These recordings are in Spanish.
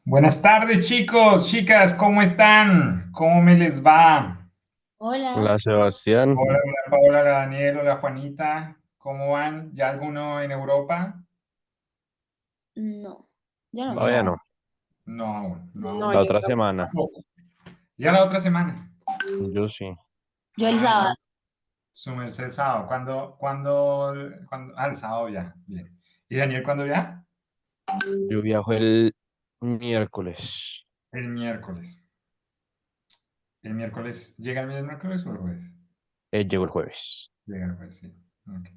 Buenas tardes, chicos, chicas, ¿cómo están? ¿Cómo me les va? Hola. Hola Sebastián, Hola, hola, Paola, hola, Daniel, hola, Juanita, ¿cómo van? ¿Ya alguno en Europa? No, yo no todavía sé. No, no, no aún, no No, aún. la yo otra semana, tampoco. Ya la otra semana. yo sí, Yo el Ah, ya, sábado. su merced el sábado. ¿Cuándo? Ah, el sábado ya, bien. ¿Y Daniel cuándo ya? yo viajo el miércoles, El miércoles. ¿El miércoles llega el miércoles o el jueves? llego el jueves. Llega el jueves, sí. Ok.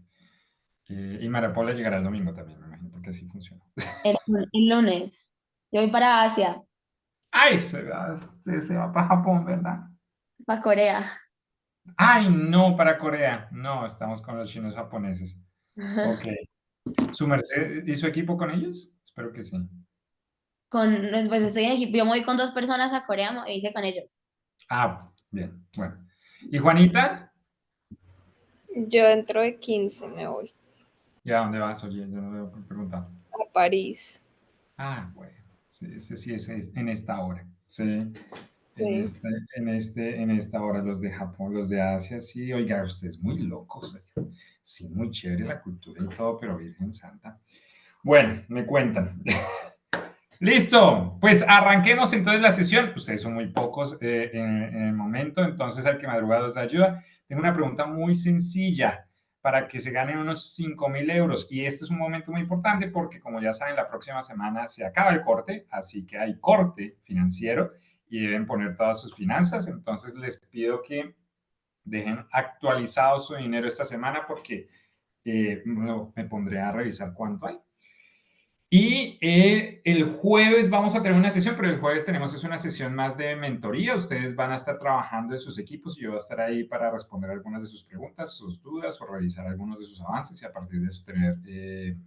Y María Paula llegará el domingo también, me imagino, porque así funciona. El lunes. Yo voy para Asia, Ay, se va para Japón, ¿verdad? para Corea. Ay, no, para Corea. No, estamos con los chinos japoneses. Ok. ¿Su merced y su equipo con ellos? Espero que sí. Pues estoy en equipo. Yo me voy con dos personas a Corea e hice con ellos. Ah, bien, bueno. ¿Y Juanita? Yo dentro de 15 me voy ¿Ya dónde vas? Oye, yo no veo preguntado. a París. Ah, bueno. Sí, ese sí es en esta hora. Sí, en Sí. este, en esta hora los de Japón, los de Asia, sí. Oiga, ustedes muy locos. Oiga. Sí, muy chévere la cultura y todo, pero Virgen Santa. Bueno, me cuentan. Listo, pues arranquemos entonces la sesión. Ustedes son muy pocos en el momento, entonces al que madruga Dios la ayuda. Tengo una pregunta muy sencilla para que se ganen unos 5.000 euros. Y este es un momento muy importante porque, como ya saben, la próxima semana se acaba el corte, así que hay corte financiero y deben poner todas sus finanzas. Entonces les pido que dejen actualizado su dinero esta semana porque me pondré a revisar cuánto hay. Y el jueves vamos a tener una sesión, pero el jueves tenemos es una sesión más de mentoría. Ustedes van a estar trabajando en sus equipos y yo voy a estar ahí para responder algunas de sus preguntas, sus dudas o revisar algunos de sus avances y a partir de eso tener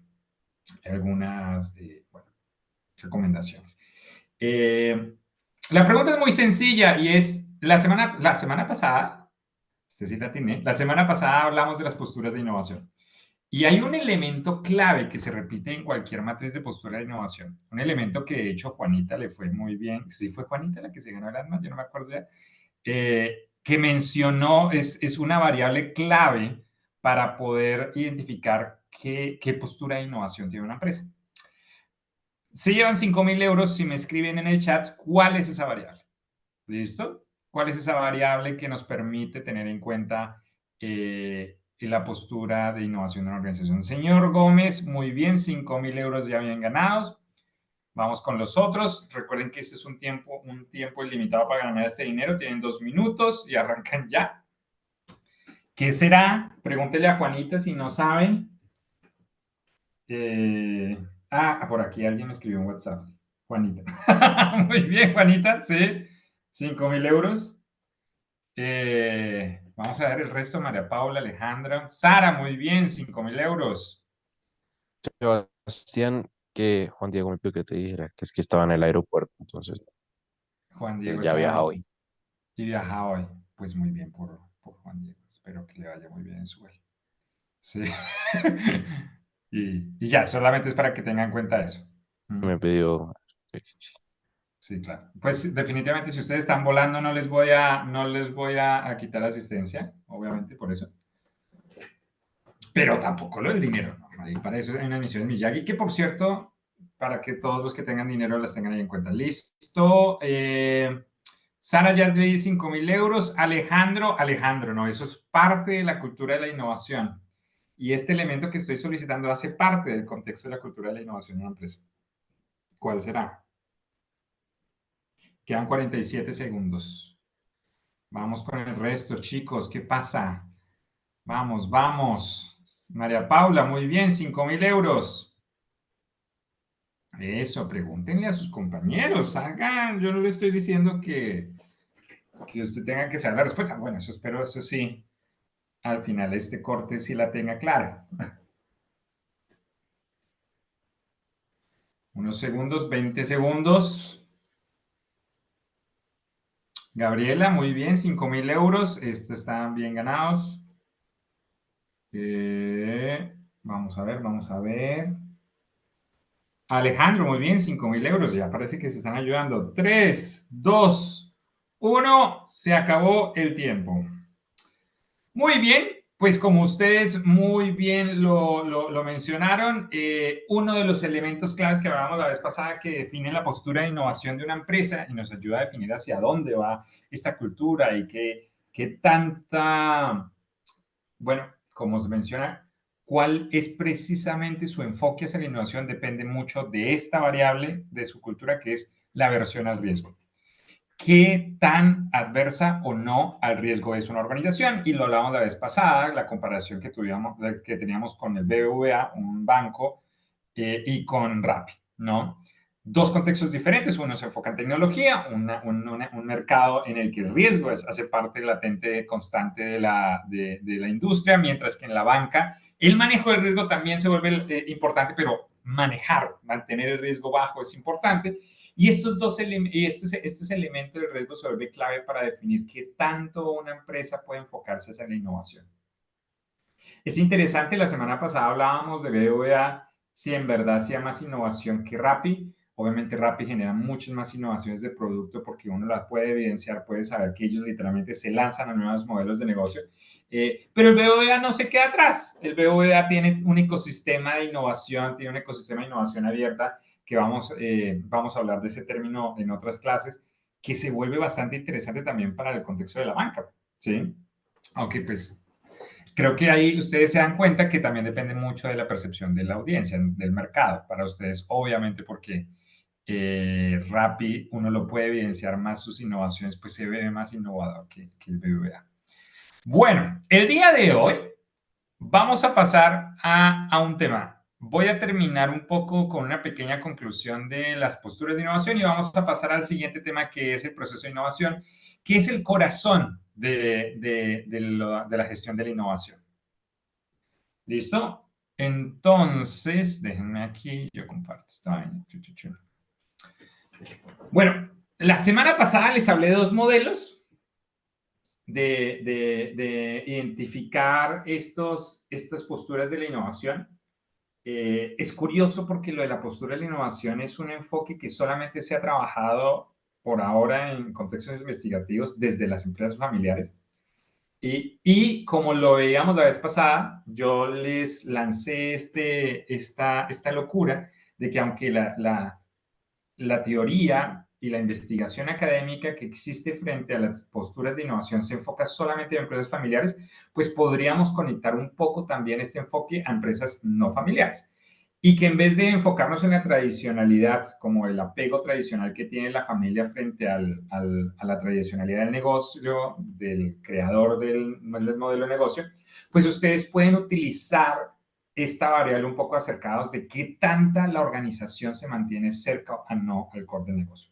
algunas bueno, recomendaciones. Eh, la pregunta es muy sencilla y es, la semana pasada, este sí la tiene, la semana pasada hablamos de las posturas de innovación. Y hay un elemento clave que se repite en cualquier matriz de postura de innovación. Un elemento que de hecho Juanita le fue muy bien. Sí, fue Juanita la que se ganó el alma, yo no me acuerdo ya. Que mencionó, es una variable clave para poder identificar qué postura de innovación tiene una empresa. Se llevan 5.000 euros si me escriben en el chat cuál es esa variable. ¿Listo? ¿Cuál es esa variable que nos permite tener en cuenta la postura de innovación de una organización? Señor Gómez, muy bien, 5.000 euros ya bien ganados. Vamos con los otros. Recuerden que este es un tiempo ilimitado para ganar este dinero. Tienen 2 minutos y arrancan ya. ¿Qué será? Pregúntele a Juanita si no saben. Eh, por aquí alguien me escribió en WhatsApp. Juanita. Muy bien, Juanita, sí. 5.000 euros. Vamos a ver el resto, María Paula, Alejandra, Sara, muy bien, 5.000 euros. Sebastián, que Juan Diego me pidió que te dijera que es que estaba en el aeropuerto, entonces Juan él Diego ya está viaja hoy. y viaja hoy. Pues muy bien por Juan Diego. Espero que le vaya muy bien en su vuelo. Sí. y ya, solamente es para que tengan en cuenta eso. Me pidió, sí, Sí, claro. Pues definitivamente si ustedes están volando no les voy a quitar asistencia, obviamente por eso. Pero tampoco lo del dinero, ¿no? Ahí para eso hay una emisión en Miyagi, que por cierto, para que todos los que tengan dinero las tengan ahí en cuenta. Listo. Sara ya le di 5.000 euros. Alejandro, no, eso es parte de la cultura de la innovación. Y este elemento que estoy solicitando hace parte del contexto de la cultura de la innovación en una empresa. ¿Cuál será? Quedan 47 segundos. Vamos con el resto, chicos. ¿Qué pasa? Vamos, vamos. María Paula, muy bien, 5.000 euros. Eso, pregúntenle a sus compañeros, hagan, yo no le estoy diciendo que usted tenga que saber la respuesta. Bueno, eso espero, eso sí, al final este corte sí la tenga clara. Unos segundos, 20 segundos. Gabriela, muy bien, 5.000 euros. Estos están bien ganados. Vamos a ver, vamos a ver. Alejandro, muy bien, 5.000 euros. Ya parece que se están ayudando. 3, 2, 1. Se acabó el tiempo. Muy bien, pues como ustedes muy bien lo mencionaron, uno de los elementos claves que hablábamos la vez pasada que define la postura de innovación de una empresa y nos ayuda a definir hacia dónde va esta cultura y qué tanta, bueno, como se menciona, cuál es precisamente su enfoque hacia la innovación depende mucho de esta variable de su cultura que es la aversión al riesgo. ¿Qué tan adversa o no al riesgo es una organización? Y lo hablábamos la vez pasada, la comparación que teníamos con el BBVA, un banco, y con Rappi, ¿no? Dos contextos diferentes, uno se enfoca en tecnología, un mercado en el que el riesgo hace parte latente constante de la industria, mientras que en la banca el manejo del riesgo también se vuelve importante, pero mantener el riesgo bajo es importante. Y estos elementos de riesgo se vuelven clave para definir qué tanto una empresa puede enfocarse hacia la innovación. Es interesante, la semana pasada hablábamos de BBVA, si en verdad hacía más innovación que Rappi. Obviamente Rappi genera muchas más innovaciones de producto porque uno las puede evidenciar, puede saber que ellos literalmente se lanzan a nuevos modelos de negocio. Pero el BBVA no se queda atrás. El BBVA tiene un ecosistema de innovación, tiene un ecosistema de innovación abierta que vamos a hablar de ese término en otras clases, que se vuelve bastante interesante también para el contexto de la banca, ¿sí? Aunque pues creo que ahí ustedes se dan cuenta que también depende mucho de la percepción de la audiencia, del mercado. Para ustedes, obviamente, porque Rappi uno lo puede evidenciar más sus innovaciones, pues se ve más innovador que el BBVA. Bueno, el día de hoy vamos a pasar a un tema. Voy a terminar un poco con una pequeña conclusión de las posturas de innovación y vamos a pasar al siguiente tema que es el proceso de innovación, que es el corazón de la gestión de la innovación. ¿Listo? Entonces, déjenme aquí, yo comparto esta vaina. Bueno, la semana pasada les hablé de dos modelos de identificar estas posturas de la innovación. Es curioso porque lo de la postura de la innovación es un enfoque que solamente se ha trabajado por ahora en contextos investigativos desde las empresas familiares. Y como lo veíamos la vez pasada, yo les lancé esta locura de que aunque la teoría y la investigación académica que existe frente a las posturas de innovación se enfoca solamente en empresas familiares, pues podríamos conectar un poco también este enfoque a empresas no familiares. Y que en vez de enfocarnos en la tradicionalidad, como el apego tradicional que tiene la familia frente a la tradicionalidad del negocio, del creador del modelo de negocio, pues ustedes pueden utilizar esta variable un poco acercados de qué tanta la organización se mantiene cerca o no al core de negocio.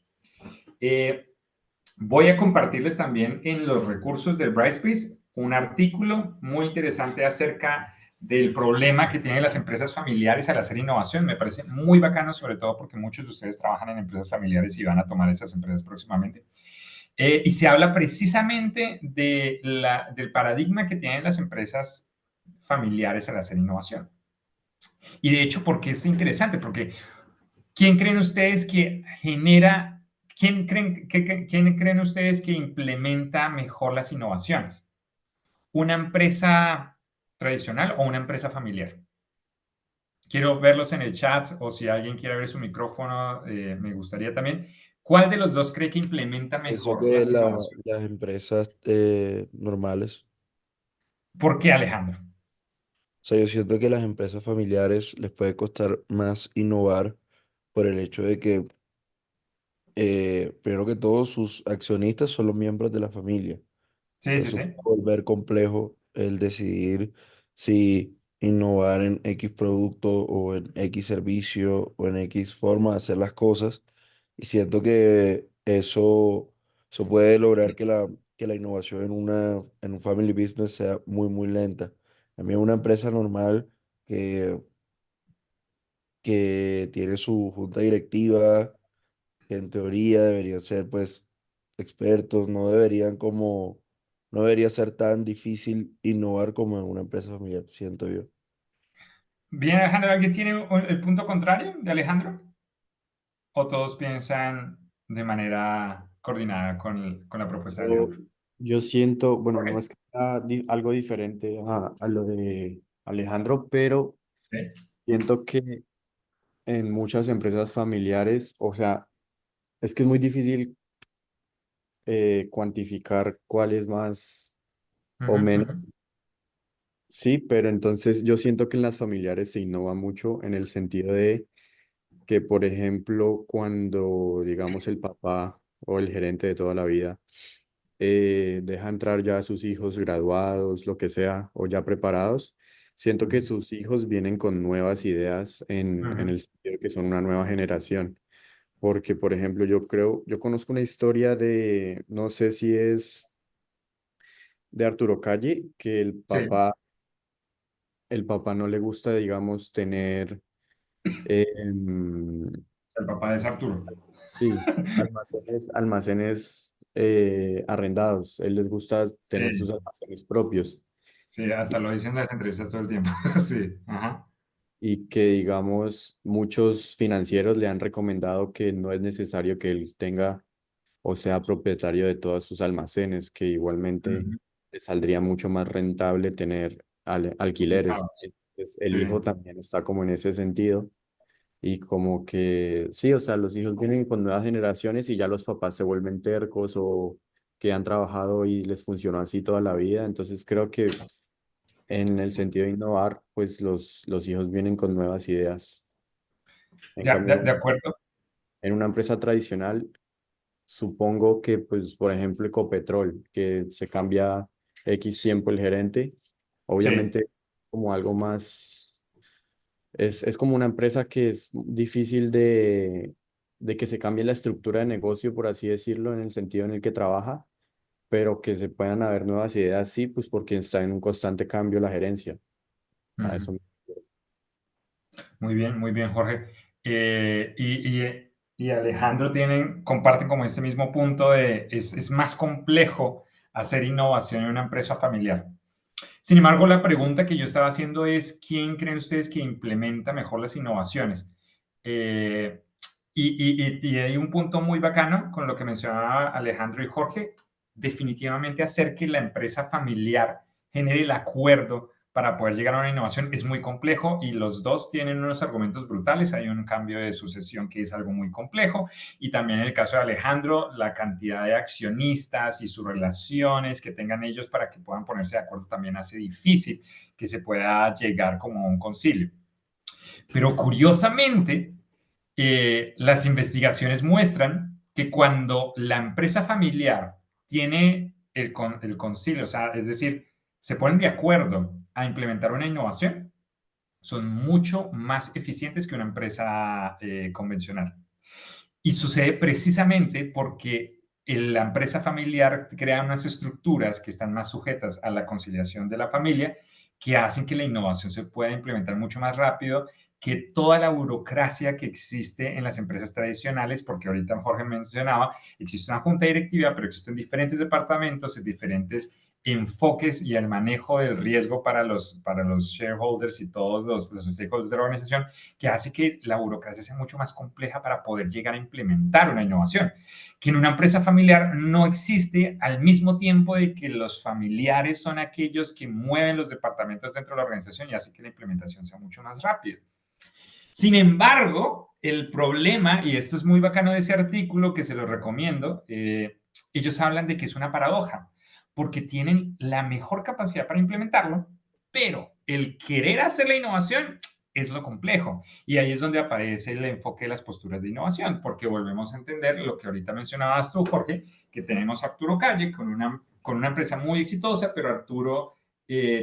Voy a compartirles también en los recursos del Brightspace un artículo muy interesante acerca del problema que tienen las empresas familiares al hacer innovación. Me parece muy bacano, sobre todo porque muchos de ustedes trabajan en empresas familiares y van a tomar esas empresas próximamente. Y se habla precisamente del paradigma que tienen las empresas familiares al hacer innovación. Y de hecho, ¿por qué es interesante? Porque ¿quién creen ustedes que genera, quién creen ustedes que implementa mejor las innovaciones? ¿Una empresa tradicional o una empresa familiar? Quiero verlos en el chat o si alguien quiere ver su micrófono, me gustaría también. ¿Cuál de los dos cree que implementa Pienso mejor que las innovaciones? las empresas normales, ¿Por qué, Alejandro? o sea, yo siento que las empresas familiares les puede costar más innovar por el hecho de que, primero que todo, sus accionistas son los miembros de la familia. Sí, sí, Entonces sí. puede volver complejo el decidir si innovar en X producto o en X servicio o en X forma de hacer las cosas. Y siento que eso puede lograr que la innovación en un family business sea muy, muy lenta. A mí una empresa normal que, que tiene su junta directiva, que en teoría deberían ser pues expertos, no debería ser tan difícil innovar como en una empresa familiar, siento yo. Bien, Alejandro, ¿alguien tiene el punto contrario de Alejandro? o todos piensan de manera coordinada con la propuesta de Yo, Alejandro? yo siento, bueno, no Jorge. es que sea algo diferente a lo de Alejandro, pero ¿Sí? siento que en muchas empresas familiares, o sea, es que es muy difícil cuantificar cuál es más o Ujú, ujú. menos. Sí, pero entonces yo siento que en las familiares se innova mucho en el sentido de que, por ejemplo, cuando, digamos, el papá o el gerente de toda la vida deja entrar ya a sus hijos graduados, lo que sea, o ya preparados, siento que sus hijos vienen con nuevas ideas en Ujú. el sentido de que son una nueva generación. Porque, por ejemplo, yo conozco una historia de, no sé si es de Arturo Calle, que Sí, el papá no le gusta, digamos, tener, em, el papá es Arturo. sí, almacenes arrendados. Él les gusta tener sus Sí, almacenes propios. sí, hasta lo dicen en las entrevistas todo el tiempo. Sí, ajá. Y que, digamos, muchos financieros le han recomendado que no es necesario que él tenga o sea propietario de todos sus almacenes, que igualmente Ujú. le saldría mucho más rentable tener alquileres. Fijaos. Entonces, el Sí. hijo también está como en ese sentido y como que sí, o sea, los hijos vienen con nuevas generaciones y ya los papás se vuelven tercos o que han trabajado y les funcionó así toda la vida. Entonces, creo que en el sentido de innovar, pues los hijos vienen con nuevas ideas. En cambio, De acuerdo. en una empresa tradicional, supongo que, pues, por ejemplo, Ecopetrol, que se cambia X tiempo el gerente, Sí. obviamente como algo más, es como una empresa que es difícil de que se cambie la estructura de negocio, por así decirlo, en el sentido en el que trabaja, pero que se puedan haber nuevas ideas, sí, pues porque está en un constante cambio la gerencia. A Ujú. eso. Muy bien, Jorge. Y Alejandro comparten como este mismo punto de es más complejo hacer innovación en una empresa familiar. Sin embargo, la pregunta que yo estaba haciendo es, ¿quién creen ustedes que implementa mejor las innovaciones? Eh, y hay un punto muy bacano con lo que mencionaba Alejandro y Jorge, definitivamente hacer que la empresa familiar genere el acuerdo para poder llegar a una innovación es muy complejo y los dos tienen unos argumentos brutales. Hay un cambio de sucesión que es algo muy complejo y también en el caso de Alejandro, la cantidad de accionistas y sus relaciones que tengan ellos para que puedan ponerse de acuerdo también hace difícil que se pueda llegar como a un concilio. Pero curiosamente, las investigaciones muestran que cuando la empresa familiar tiene el concilio, o sea, es decir, se ponen de acuerdo a implementar una innovación, son mucho más eficientes que una empresa convencional. Y sucede precisamente porque la empresa familiar crea unas estructuras que están más sujetas a la conciliación de la familia, que hacen que la innovación se pueda implementar mucho más rápido que toda la burocracia que existe en las empresas tradicionales, porque ahorita Jorge mencionaba, existe una junta directiva, pero existen diferentes departamentos, diferentes enfoques y el manejo del riesgo para los shareholders y todos los stakeholders de la organización, que hace que la burocracia sea mucho más compleja para poder llegar a implementar una innovación, que en una empresa familiar no existe al mismo tiempo de que los familiares son aquellos que mueven los departamentos dentro de la organización y hace que la implementación sea mucho más rápida. Sin embargo, el problema, y esto es muy bacano de ese artículo que se lo recomiendo, ellos hablan de que es una paradoja, porque tienen la mejor capacidad para implementarlo, pero el querer hacer la innovación es lo complejo. Y ahí es donde aparece el enfoque de las posturas de innovación, porque volvemos a entender lo que ahorita mencionabas tú, Jorge, que tenemos a Arturo Calle con una empresa muy exitosa, pero Arturo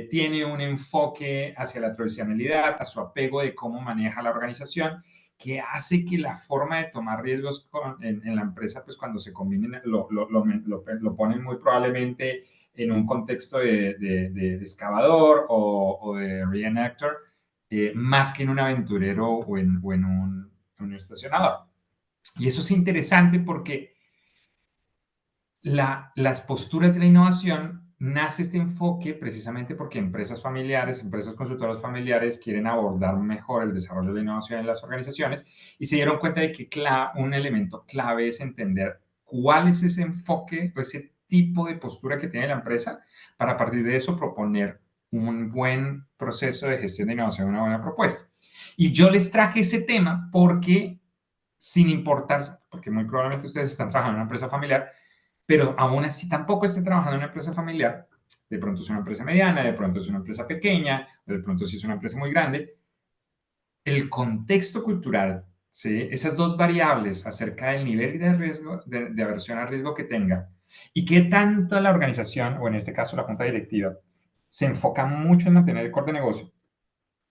tiene un enfoque hacia la tradicionalidad, a su apego de cómo maneja la organización, que hace que la forma de tomar riesgos en la empresa, pues cuando se combinen, lo ponen muy probablemente en un contexto de excavador o de reenactor, más que en un aventurero o en un estacionador. Y eso es interesante porque las posturas de la innovación nace este enfoque precisamente porque empresas familiares, empresas consultoras familiares quieren abordar mejor el desarrollo de la innovación en las organizaciones y se dieron cuenta de que un elemento clave es entender cuál es ese enfoque o ese tipo de postura que tiene la empresa para a partir de eso proponer un buen proceso de gestión de innovación, una buena propuesta. Y yo les traje ese tema porque, sin importar, porque muy probablemente ustedes están trabajando en una empresa familiar, pero aún así tampoco estén trabajando en una empresa familiar, de pronto es una empresa mediana, de pronto es una empresa pequeña, de pronto sí es una empresa muy grande, el contexto cultural, ¿sí? Esas dos variables acerca del nivel de riesgo, de aversión al riesgo que tenga y qué tanto la organización, o en este caso la junta directiva, se enfoca mucho en mantener el core de negocio,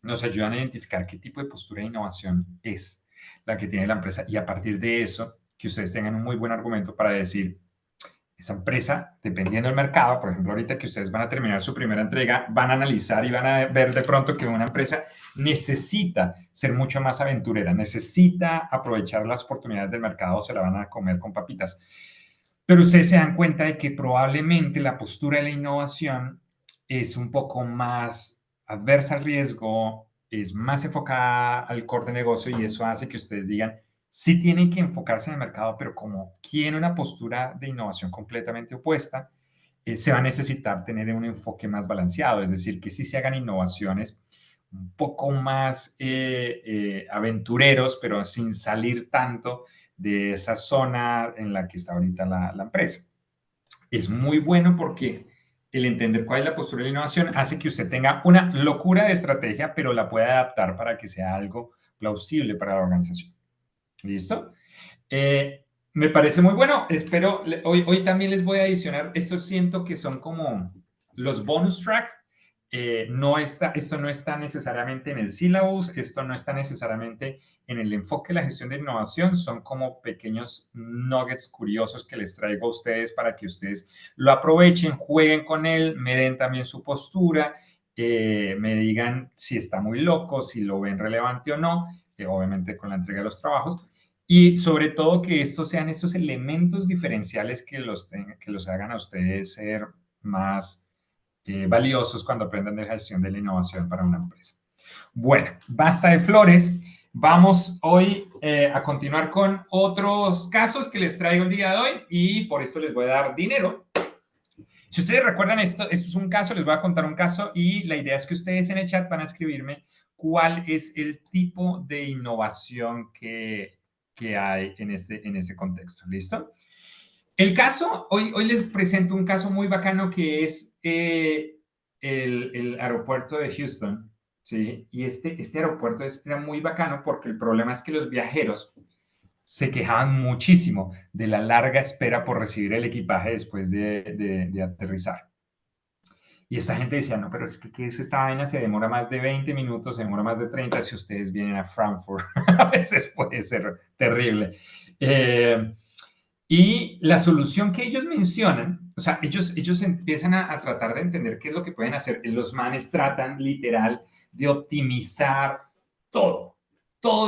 nos ayudan a identificar qué tipo de postura de innovación es la que tiene la empresa y a partir de eso, que ustedes tengan un muy buen argumento para decir, esa empresa, dependiendo del mercado, por ejemplo, ahorita que ustedes van a terminar su primera entrega, van a analizar y van a ver de pronto que una empresa necesita ser mucho más aventurera, necesita aprovechar las oportunidades del mercado o se la van a comer con papitas. Pero ustedes se dan cuenta de que probablemente la postura de la innovación es un poco más adversa al riesgo, es más enfocada al core de negocio y eso hace que ustedes digan, sí tienen que enfocarse en el mercado, pero como quieren una postura de innovación completamente opuesta, se va a necesitar tener un enfoque más balanceado, es decir, que sí se hagan innovaciones un poco más aventureros, pero sin salir tanto de esa zona en la que está ahorita la empresa. Es muy bueno porque el entender cuál es la postura de la innovación hace que usted tenga una locura de estrategia, pero la pueda adaptar para que sea algo plausible para la organización. ¿Listo? Me parece muy bueno. Espero, hoy también les voy a adicionar, estos siento que son como los bonus track. Esto no está necesariamente en el syllabus, esto no está necesariamente en el enfoque de la gestión de innovación, son como pequeños nuggets curiosos que les traigo a ustedes para que ustedes lo aprovechen, jueguen con él, me den también su postura, me digan si está muy loco, si lo ven relevante o no, obviamente con la entrega de los trabajos. Y sobre todo que estos sean estos elementos diferenciales que los hagan a ustedes ser más valiosos cuando aprendan de la gestión de la innovación para una empresa. Bueno, basta de flores. Vamos hoy a continuar con otros casos que les traigo el día de hoy y por esto les voy a dar dinero. Si ustedes recuerdan esto es un caso, les voy a contar un caso y la idea es que ustedes en el chat van a escribirme cuál es el tipo de innovación que hay en este contexto. ¿Listo? El caso, hoy les presento un caso muy bacano que es el aeropuerto de Houston, ¿sí? Y este aeropuerto era muy bacano porque el problema es que los viajeros se quejaban muchísimo de la larga espera por recibir el equipaje después de aterrizar. Y esta gente decía, no, pero es que esta vaina se demora más de 20 minutos, se demora más de 30 si ustedes vienen a Frankfurt. A veces puede ser terrible. Y la solución que ellos mencionan, o sea, ellos empiezan a tratar de entender qué es lo que pueden hacer. Los manes tratan literal de optimizar todo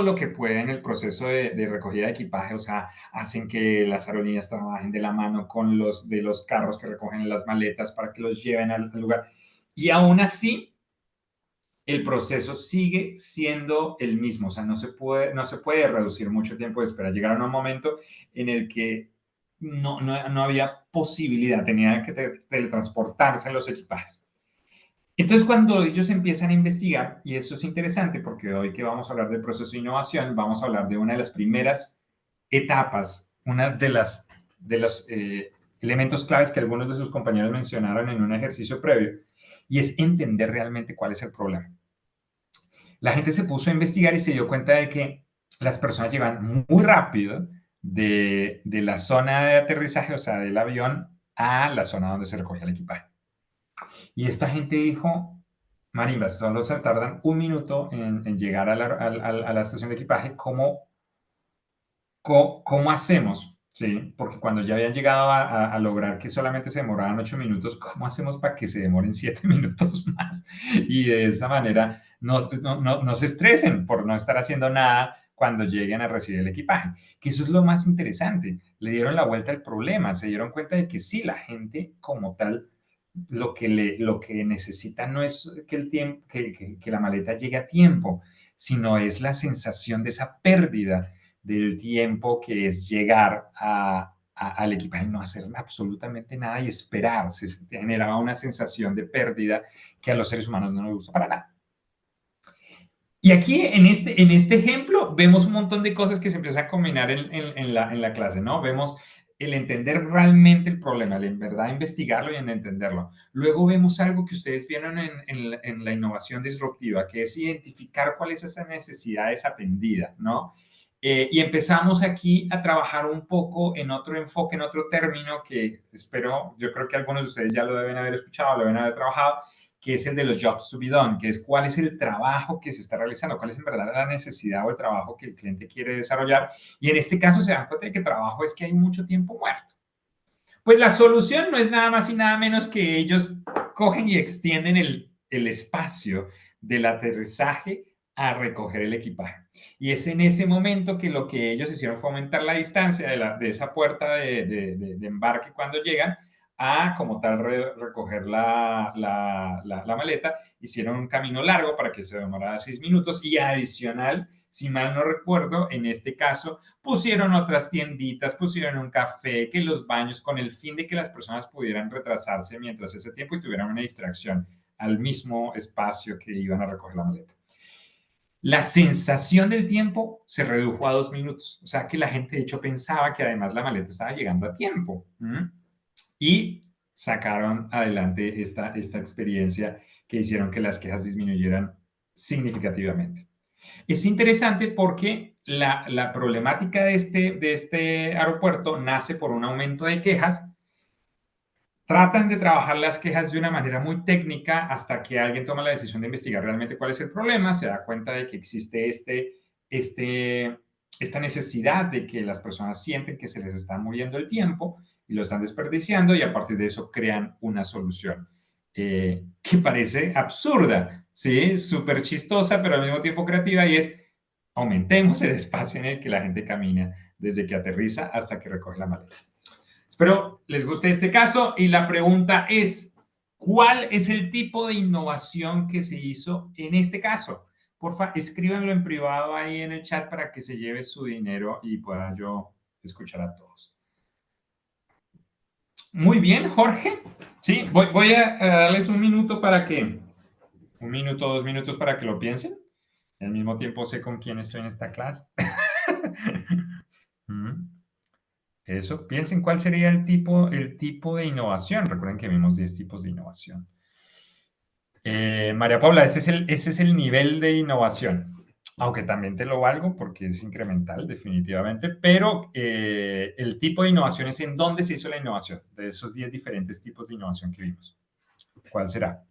lo que pueden en el proceso de recogida de equipaje, o sea, hacen que las aerolíneas trabajen de la mano con los de los carros que recogen las maletas para que los lleven al lugar. Y aún así, el proceso sigue siendo el mismo, o sea, no se puede reducir mucho tiempo de espera. Llegaron a un momento en el que no había posibilidad, tenía que teletransportarse los equipajes. Entonces, cuando ellos empiezan a investigar, y eso es interesante porque hoy que vamos a hablar del proceso de innovación, vamos a hablar de una de las primeras etapas, una de los elementos claves que algunos de sus compañeros mencionaron en un ejercicio previo, y es entender realmente cuál es el problema. La gente se puso a investigar y se dio cuenta de que las personas llegan muy rápido de la zona de aterrizaje, o sea, del avión, a la zona donde se recoge el equipaje. Y esta gente dijo, marimbas, solo se tardan un minuto en llegar a la estación de equipaje. ¿Cómo hacemos? ¿Sí? Porque cuando ya habían llegado a lograr que solamente se demoraban 8 minutos, ¿cómo hacemos para que se demoren 7 minutos más? Y de esa manera no se estresen por no estar haciendo nada cuando lleguen a recibir el equipaje. Que eso es lo más interesante. Le dieron la vuelta al problema, se dieron cuenta de que sí, la gente como tal lo que necesita no es que, que la maleta llegue a tiempo, sino es la sensación de esa pérdida del tiempo que es llegar al equipaje y no hacer absolutamente nada y esperar. Se generaba una sensación de pérdida que a los seres humanos no nos gusta para nada. Y aquí, en este ejemplo, vemos un montón de cosas que se empiezan a combinar en la clase, ¿no? Vemos el entender realmente el problema, el en verdad investigarlo y en entenderlo. Luego vemos algo que ustedes vieron en la innovación disruptiva, que es identificar cuál es esa necesidad desatendida, ¿no? Y empezamos aquí a trabajar un poco en otro enfoque, en otro término que espero, yo creo que algunos de ustedes ya lo deben haber escuchado, lo deben haber trabajado, que es el de los jobs to be done, que es cuál es el trabajo que se está realizando, cuál es en verdad la necesidad o el trabajo que el cliente quiere desarrollar. Y en este caso se dan cuenta de que trabajo es que hay mucho tiempo muerto. Pues la solución no es nada más y nada menos que ellos cogen y extienden el espacio del aterrizaje a recoger el equipaje. Y es en ese momento que lo que ellos hicieron fue aumentar la distancia de esa puerta de embarque cuando llegan a como tal recoger la maleta. Hicieron un camino largo para que se demorara 6 minutos y adicional, si mal no recuerdo, en este caso pusieron otras tienditas, pusieron un café, que los baños, con el fin de que las personas pudieran retrasarse mientras ese tiempo y tuvieran una distracción al mismo espacio que iban a recoger la maleta. La sensación del tiempo se redujo a 2 minutos. O sea que la gente de hecho pensaba que además la maleta estaba llegando a tiempo. Y sacaron adelante esta experiencia que hicieron que las quejas disminuyeran significativamente. Es interesante porque la problemática de este aeropuerto nace por un aumento de quejas. Tratan de trabajar las quejas de una manera muy técnica hasta que alguien toma la decisión de investigar realmente cuál es el problema, se da cuenta de que existe esta necesidad de que las personas sienten que se les está muriendo el tiempo y lo están desperdiciando y a partir de eso crean una solución que parece absurda, ¿sí? Súper chistosa, pero al mismo tiempo creativa y es aumentemos el espacio en el que la gente camina desde que aterriza hasta que recoge la maleta. Espero les guste este caso y la pregunta es, ¿cuál es el tipo de innovación que se hizo en este caso? Porfa, escríbanlo en privado ahí en el chat para que se lleve su dinero y pueda yo escuchar a todos. Muy bien, Jorge. Sí, voy a darles un minuto para que, 1 minuto, 2 minutos para que lo piensen. Al mismo tiempo sé con quién estoy en esta clase. Eso, piensen cuál sería el tipo de innovación. Recuerden que vimos 10 tipos de innovación. María Paula, ese es el nivel de innovación. Aunque también te lo valgo porque es incremental, definitivamente. Pero el tipo de innovación es en dónde se hizo la innovación. De esos 10 diferentes tipos de innovación que vimos. ¿Cuál será?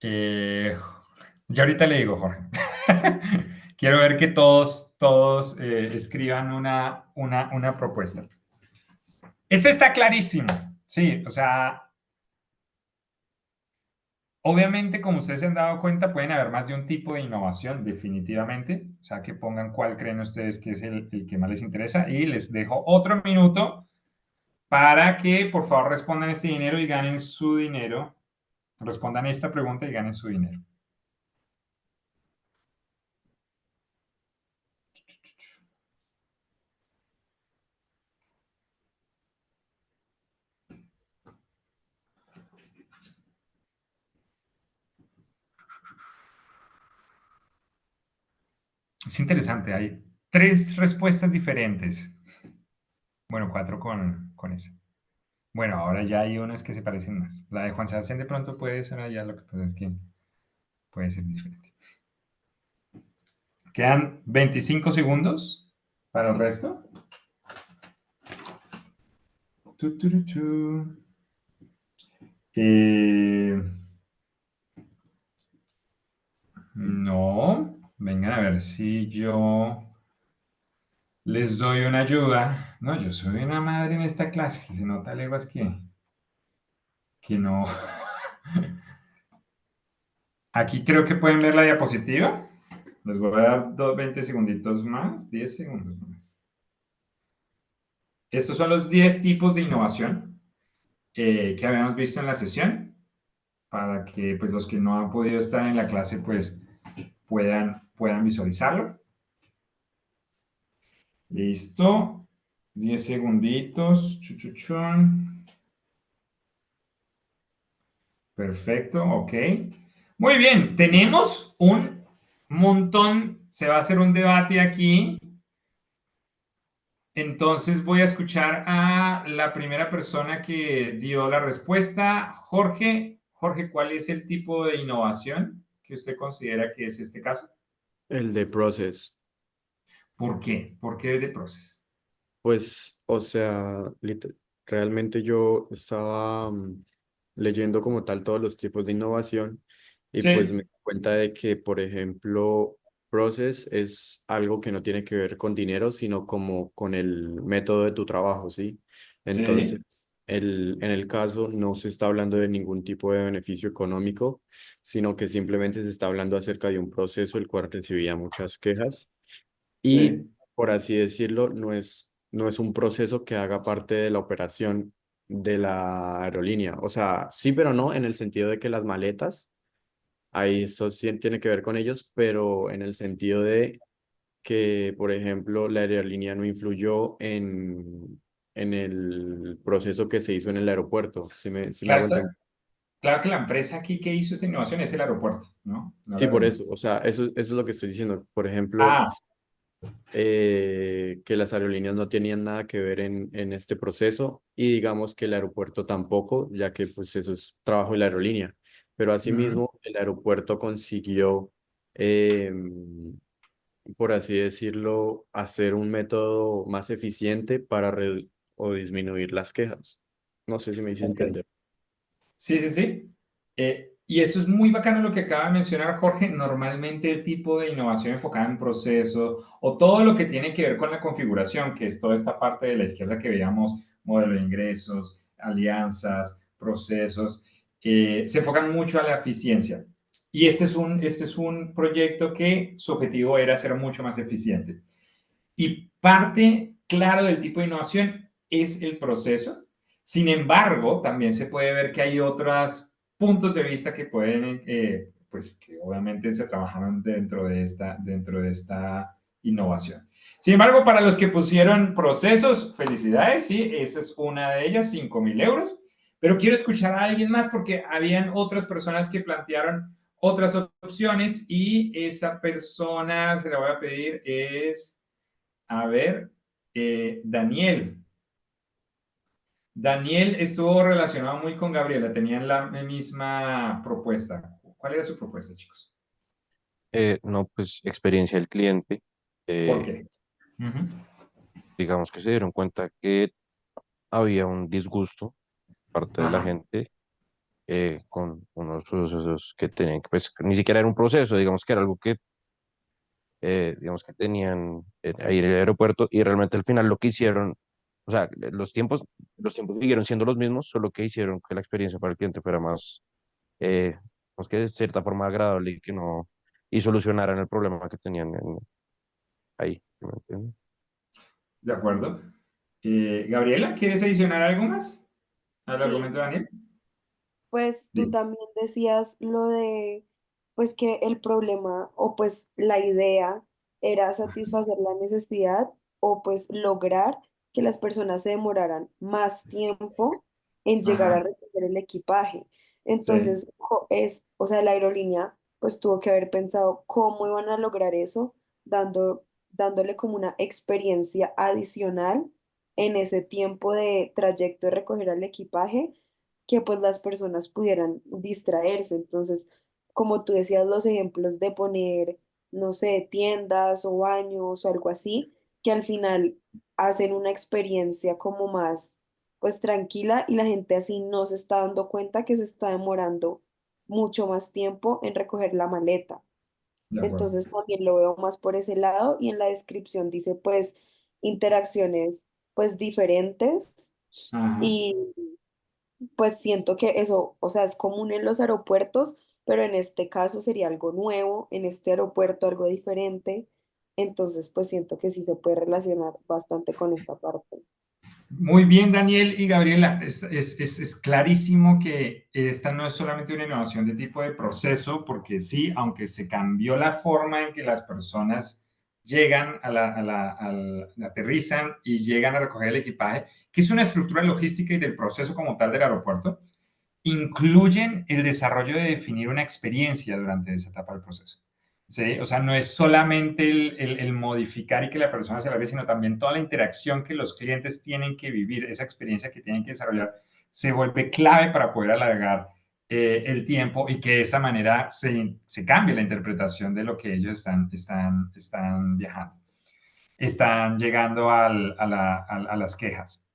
Ya ahorita le digo, Jorge. Quiero ver que todos escriban una propuesta. Este está clarísimo, sí, o sea, obviamente, como ustedes se han dado cuenta, pueden haber más de un tipo de innovación, definitivamente, o sea, que pongan cuál creen ustedes que es el que más les interesa y les dejo otro minuto para que, por favor, respondan este dinero y ganen su dinero, respondan esta pregunta y ganen su dinero. Es interesante, hay 3 respuestas diferentes. Bueno, 4 con esa. Bueno, ahora ya hay unas que se parecen más. La de Juan Sebastián de pronto puede ser allá, lo que pasa es que puede ser diferente. Quedan 25 segundos para el resto. No, vengan a ver si yo les doy una ayuda. No, yo soy una madre en esta clase, que se nota leguas que no. Aquí creo que pueden ver la diapositiva. Les voy a dar 20 segunditos más, 10 segundos más. Estos son los 10 tipos de innovación. que habíamos visto en la sesión, para que pues, los que no han podido estar en la clase pues, puedan visualizarlo. Listo. 10 segunditos. Chuchuchun. Perfecto, ok. Muy bien, tenemos un montón, se va a hacer un debate aquí. Entonces voy a escuchar a la primera persona que dio la respuesta. Jorge, Jorge, ¿cuál es el tipo de innovación que usted considera que es este caso? El de Process. ¿Por qué? ¿Por qué el de Process? Pues, o sea, realmente yo estaba leyendo como tal todos los tipos de innovación y pues Sí, me di cuenta de que, por ejemplo, Process es algo que no tiene que ver con dinero, sino como con el método de tu trabajo, ¿sí? Entonces, sí, en el caso no se está hablando de ningún tipo de beneficio económico, sino que simplemente se está hablando acerca de un proceso el cual recibía muchas quejas y, sí. por así decirlo, no es un proceso que haga parte de la operación de la aerolínea. O sea, sí, pero no, en el sentido de que las maletas, ahí eso sí tiene que ver con ellos, pero en el sentido de que, por ejemplo, la aerolínea no influyó en el proceso que se hizo en el aeropuerto. Sí me Claro, hago entender? claro que la empresa aquí que hizo esta innovación es el aeropuerto, ¿no? No la Sí, por aerolínea. eso. O sea, eso es lo que estoy diciendo. Por ejemplo, Ah, que las aerolíneas no tenían nada que ver en este proceso y digamos que el aeropuerto tampoco, ya que pues eso es trabajo de la aerolínea. Pero ujú, asimismo, el aeropuerto consiguió, eh, por así decirlo, hacer un método más eficiente para o disminuir las quejas. No sé si me hice ok. entender. Sí, sí, sí. Y eso es muy bacano lo que acaba de mencionar Jorge. Normalmente el tipo de innovación enfocada en proceso o todo lo que tiene que ver con la configuración, que es toda esta parte de la izquierda que veíamos, modelo de ingresos, alianzas, procesos, se enfocan mucho a la eficiencia. Y este es un proyecto que su objetivo era ser mucho más eficiente. Y parte, claro, del tipo de innovación es el proceso. Sin embargo, también se puede ver que hay otros puntos de vista que pueden, pues que obviamente se trabajaron dentro de esta innovación. Sin embargo, para los que pusieron procesos, felicidades, sí, esa es una de ellas, 5,000 euros. Pero quiero escuchar a alguien más porque habían otras personas que plantearon otras opciones y esa persona, se la voy a pedir, es a ver, Daniel. Daniel estuvo relacionado muy con Gabriela, tenían la misma propuesta. ¿Cuál era su propuesta, chicos? No, pues experiencia del cliente. ¿Por eh, qué? Ujú. digamos que se dieron cuenta que había un disgusto parte de la Ajá, gente con unos procesos que tenían que, pues ni siquiera era un proceso, digamos que era algo que, digamos que tenían ahí en el aeropuerto y realmente al final lo que hicieron, o sea, los tiempos siguieron siendo los mismos, solo que hicieron que la experiencia para el cliente fuera más, pues que de cierta forma agradable y que no, y solucionaran el problema que tenían ahí. ¿Sí me entiendes? de acuerdo. Gabriela, ¿quieres adicionar algo más al Sí, argumento de Daniel? pues tú Dime. también decías lo de, pues que el problema o pues la idea era satisfacer la necesidad o pues lograr que las personas se demoraran más tiempo en llegar a Ajá, recoger el equipaje. sí, Entonces, o sea, la aerolínea pues tuvo que haber pensado cómo iban a lograr eso, dándole como una experiencia adicional en ese tiempo de trayecto de recoger el equipaje que pues las personas pudieran distraerse. Entonces, como tú decías, los ejemplos de poner, no sé, tiendas o baños o algo así, que al final hacen una experiencia como más, pues tranquila y la gente así no se está dando cuenta que se está demorando mucho más tiempo en recoger la maleta. de acuerdo. Entonces también lo veo más por ese lado y en la descripción dice pues interacciones pues diferentes Ajá, y pues siento que eso, o sea, es común en los aeropuertos, pero en este caso sería algo nuevo, en este aeropuerto algo diferente. Entonces, pues siento que sí se puede relacionar bastante con esta parte. Muy bien, Daniel y Gabriela. Es clarísimo que esta no es solamente una innovación de tipo de proceso, porque sí, aunque se cambió la forma en que las personas llegan aterrizan y llegan a recoger el equipaje, que es una estructura logística y del proceso como tal del aeropuerto, incluyen el desarrollo de definir una experiencia durante esa etapa del proceso. ¿Sí? O sea, no es solamente el modificar y que la persona se la ve, sino también toda la interacción que los clientes tienen que vivir, esa experiencia que tienen que desarrollar, se vuelve clave para poder alargar el tiempo y que de esa manera se cambie la interpretación de lo que ellos están viajando, están llegando a las quejas.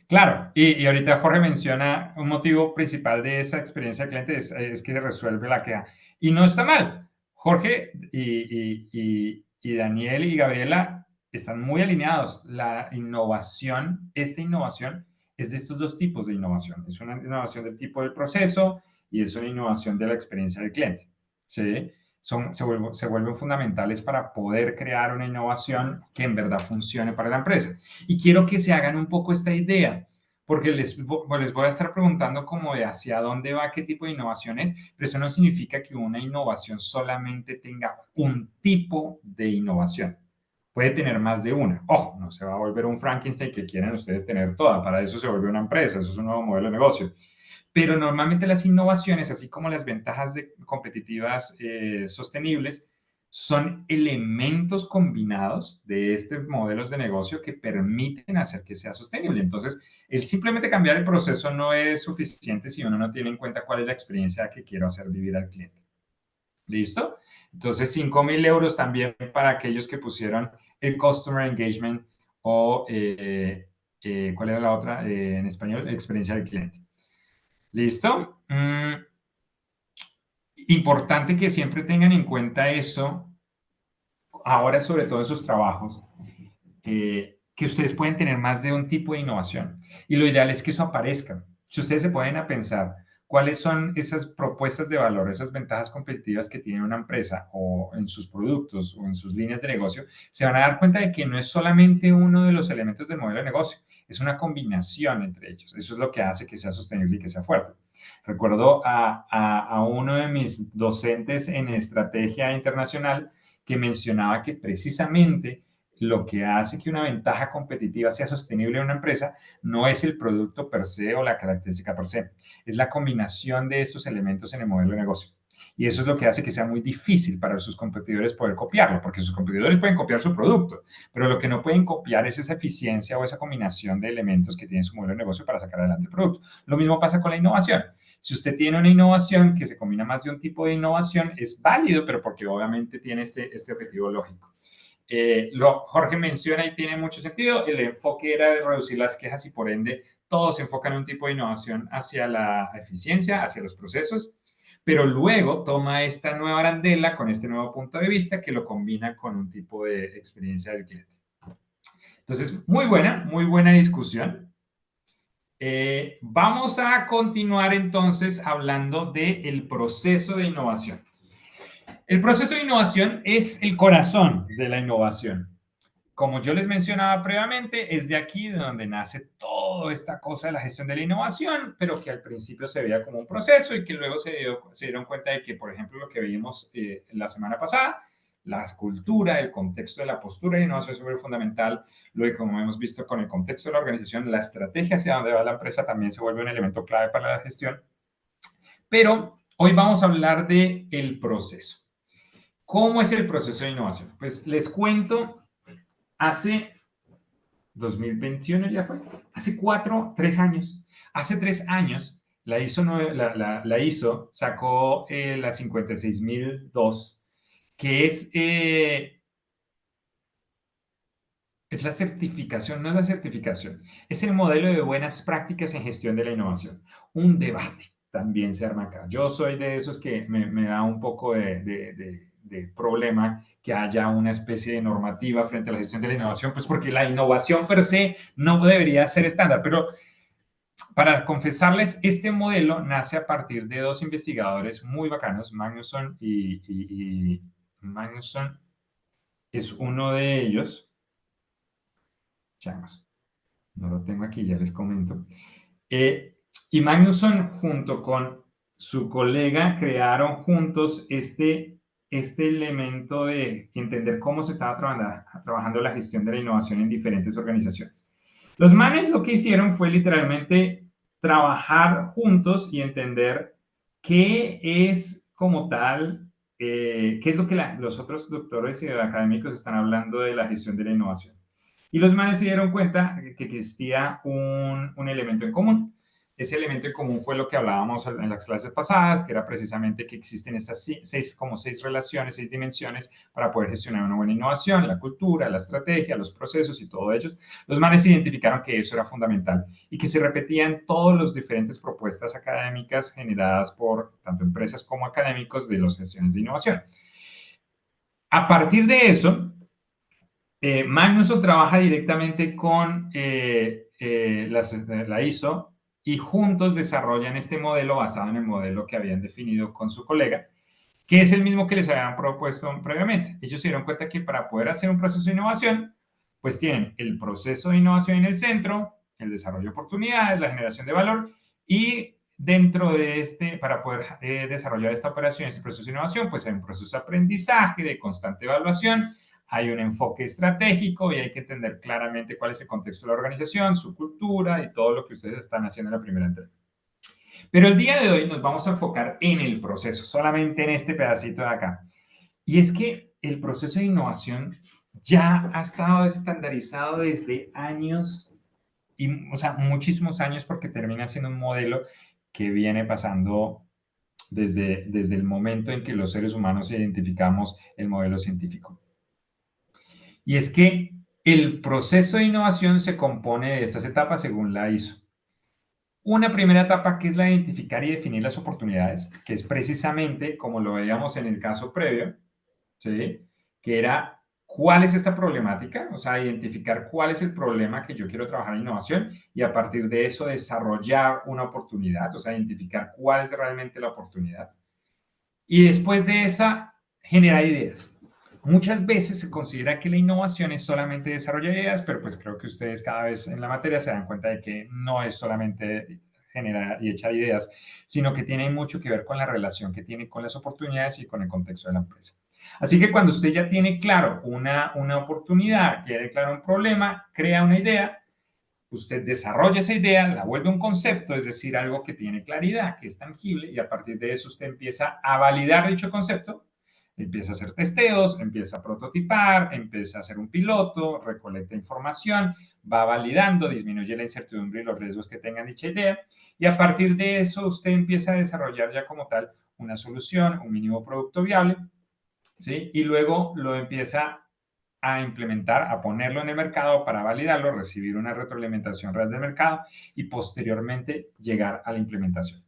Claro, y ahorita Jorge menciona un motivo principal de esa experiencia de cliente es que resuelve la queja. Y no está mal. Jorge y Daniel y Gabriela están muy alineados. La innovación, esta innovación es de estos dos tipos de innovación. Es una innovación del tipo del proceso y es una innovación de la experiencia del cliente. ¿Sí? Se vuelven fundamentales para poder crear una innovación que en verdad funcione para la empresa. Y quiero que se hagan un poco esta idea, porque les voy a estar preguntando como de hacia dónde va, qué tipo de innovación es, pero eso no significa que una innovación solamente tenga un tipo de innovación. Puede tener más de una. Ojo, no se va a volver un Frankenstein que quieren ustedes tener toda. Para eso se vuelve una empresa, eso es un nuevo modelo de negocio. Pero normalmente las innovaciones, así como las ventajas competitivas sostenibles, son elementos combinados de estos modelos de negocio que permiten hacer que sea sostenible. Entonces, el simplemente cambiar el proceso no es suficiente si uno no tiene en cuenta cuál es la experiencia que quiero hacer vivir al cliente. ¿Listo? Entonces, 5,000 euros también para aquellos que pusieron el Customer Engagement o, ¿cuál era la otra en español? Experiencia del cliente. ¿Listo? Importante que siempre tengan en cuenta eso, ahora sobre todo en sus trabajos, que ustedes pueden tener más de un tipo de innovación. Y lo ideal es que eso aparezca. Si ustedes se pueden a pensar cuáles son esas propuestas de valor, esas ventajas competitivas que tiene una empresa o en sus productos o en sus líneas de negocio, se van a dar cuenta de que no es solamente uno de los elementos del modelo de negocio, es una combinación entre ellos. Eso es lo que hace que sea sostenible y que sea fuerte. Recuerdo a uno de mis docentes en estrategia internacional que mencionaba que precisamente lo que hace que una ventaja competitiva sea sostenible en una empresa no es el producto per se o la característica per se, es la combinación de esos elementos en el modelo de negocio. Y eso es lo que hace que sea muy difícil para sus competidores poder copiarlo, porque sus competidores pueden copiar su producto, pero lo que no pueden copiar es esa eficiencia o esa combinación de elementos que tiene su modelo de negocio para sacar adelante el producto. Lo mismo pasa con la innovación. Si usted tiene una innovación que se combina más de un tipo de innovación, es válido, pero porque obviamente tiene este objetivo lógico. Jorge menciona y tiene mucho sentido, el enfoque era de reducir las quejas y por ende todos se enfocan en un tipo de innovación hacia la eficiencia, hacia los procesos, pero luego toma esta nueva arandela con este nuevo punto de vista que lo combina con un tipo de experiencia del cliente. Entonces, muy buena discusión. Vamos a continuar entonces hablando del proceso de innovación. El proceso de innovación es el corazón de la innovación. Como yo les mencionaba previamente, es de aquí de donde nace toda esta cosa de la gestión de la innovación, pero que al principio se veía como un proceso y que luego se dieron cuenta de que, por ejemplo, lo que vimos la semana pasada, la cultura, el contexto de la postura de innovación es súper fundamental. Luego, como hemos visto con el contexto de la organización, la estrategia hacia dónde va la empresa también se vuelve un elemento clave para la gestión. Pero hoy vamos a hablar del proceso. ¿Cómo es el proceso de innovación? Pues les cuento, hace 2021 ya fue, hace 3 años. Hace 3 años la ISO sacó la 56002, que es la certificación, no es la certificación, es el modelo de buenas prácticas en gestión de la innovación. Un debate también se arma acá. Yo soy de esos que me da un poco de problema que haya una especie de normativa frente a la gestión de la innovación, pues porque la innovación per se no debería ser estándar, pero para confesarles, este modelo nace a partir de 2 investigadores muy bacanos, Magnusson y Magnusson es uno de ellos. Changos. No lo tengo aquí, ya les comento. Y Magnusson junto con su colega crearon juntos este elemento de entender cómo se estaba trabajando la gestión de la innovación en diferentes organizaciones. Los manes lo que hicieron fue literalmente trabajar juntos y entender qué es como tal, qué es lo que los otros doctores y académicos están hablando de la gestión de la innovación. Y los manes se dieron cuenta que existía un elemento en común. Ese elemento en común fue lo que hablábamos en las clases pasadas, que era precisamente que existen estas seis relaciones, 6 dimensiones para poder gestionar una buena innovación: la cultura, la estrategia, los procesos y todo ello. Los manes identificaron que eso era fundamental y que se repetía en todas las diferentes propuestas académicas generadas por tanto empresas como académicos de las gestiones de innovación. A partir de eso, Magnusson trabaja directamente con la ISO y juntos desarrollan este modelo basado en el modelo que habían definido con su colega, que es el mismo que les habían propuesto previamente. Ellos se dieron cuenta que para poder hacer un proceso de innovación, pues tienen el proceso de innovación en el centro, el desarrollo de oportunidades, la generación de valor, y dentro de para poder desarrollar esta operación, este proceso de innovación, pues hay un proceso de aprendizaje, de constante evaluación, hay un enfoque estratégico y hay que entender claramente cuál es el contexto de la organización, su cultura y todo lo que ustedes están haciendo en la primera entrega. Pero el día de hoy nos vamos a enfocar en el proceso, solamente en este pedacito de acá. Y es que el proceso de innovación ya ha estado estandarizado desde años, o sea, muchísimos años, porque termina siendo un modelo que viene pasando desde el momento en que los seres humanos identificamos el modelo científico. Y es que el proceso de innovación se compone de estas etapas según la ISO. Una primera etapa que es la de identificar y definir las oportunidades, que es precisamente como lo veíamos en el caso previo, ¿sí? Que era cuál es esta problemática, o sea, identificar cuál es el problema que yo quiero trabajar en innovación y a partir de eso desarrollar una oportunidad, o sea, identificar cuál es realmente la oportunidad. Y después de esa, generar ideas. Muchas veces se considera que la innovación es solamente desarrollar ideas, pero pues creo que ustedes cada vez en la materia se dan cuenta de que no es solamente generar y echar ideas, sino que tiene mucho que ver con la relación que tiene con las oportunidades y con el contexto de la empresa. Así que cuando usted ya tiene claro una oportunidad, tiene claro un problema, crea una idea, usted desarrolla esa idea, la vuelve un concepto, es decir, algo que tiene claridad, que es tangible, y a partir de eso usted empieza a validar dicho concepto, empieza a hacer testeos, empieza a prototipar, empieza a hacer un piloto, recolecta información, va validando, disminuye la incertidumbre y los riesgos que tenga dicha idea, y a partir de eso usted empieza a desarrollar ya como tal una solución, un mínimo producto viable, ¿sí? Y luego lo empieza a implementar, a ponerlo en el mercado para validarlo, recibir una retroalimentación real del mercado y posteriormente llegar a la implementación.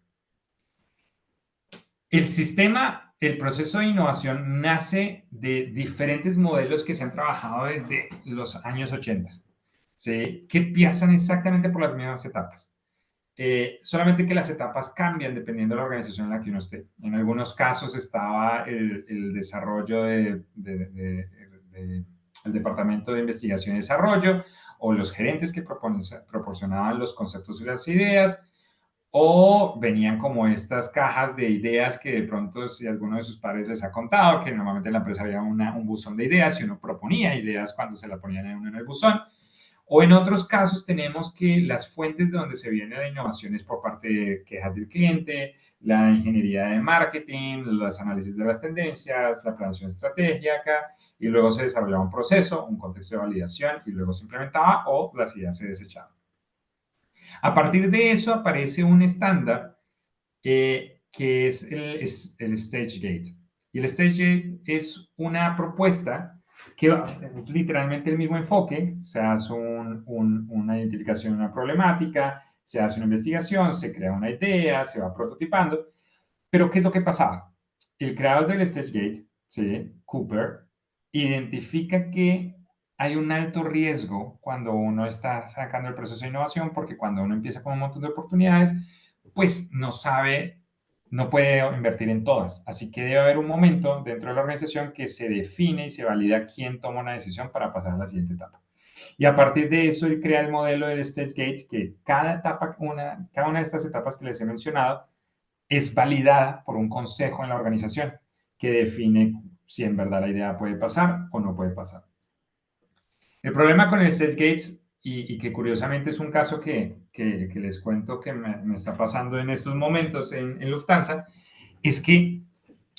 El sistema, el proceso de innovación nace de diferentes modelos que se han trabajado desde los años 80, ¿sí? Que pasan exactamente por las mismas etapas. Solamente que las etapas cambian dependiendo de la organización en la que uno esté. En algunos casos estaba el desarrollo el departamento de investigación y desarrollo o los gerentes que proporcionaban los conceptos y las ideas, o venían como estas cajas de ideas que de pronto, si alguno de sus padres les ha contado, que normalmente en la empresa había un buzón de ideas y uno proponía ideas cuando se la ponían en el buzón. O en otros casos tenemos que las fuentes de donde se viene la innovación es por parte de quejas del cliente, la ingeniería de marketing, los análisis de las tendencias, la planeación estratégica, y luego se desarrollaba un proceso, un contexto de validación, y luego se implementaba o las ideas se desechaban. A partir de eso aparece un estándar que es el Stage Gate. Y el Stage Gate es una propuesta que es literalmente el mismo enfoque. Se hace una identificación de una problemática, se hace una investigación, se crea una idea, se va prototipando. Pero ¿qué es lo que pasaba? El creador del Stage Gate, ¿sí? Cooper, identifica que hay un alto riesgo cuando uno está sacando el proceso de innovación, porque cuando uno empieza con un montón de oportunidades, pues no sabe, no puede invertir en todas. Así que debe haber un momento dentro de la organización que se define y se valida quién toma una decisión para pasar a la siguiente etapa. Y a partir de eso, él crea el modelo del Stage Gate, que cada una de estas etapas que les he mencionado es validada por un consejo en la organización que define si en verdad la idea puede pasar o no puede pasar. El problema con el Stage Gates, y que curiosamente es un caso que les cuento que me está pasando en estos momentos en Lufthansa, es que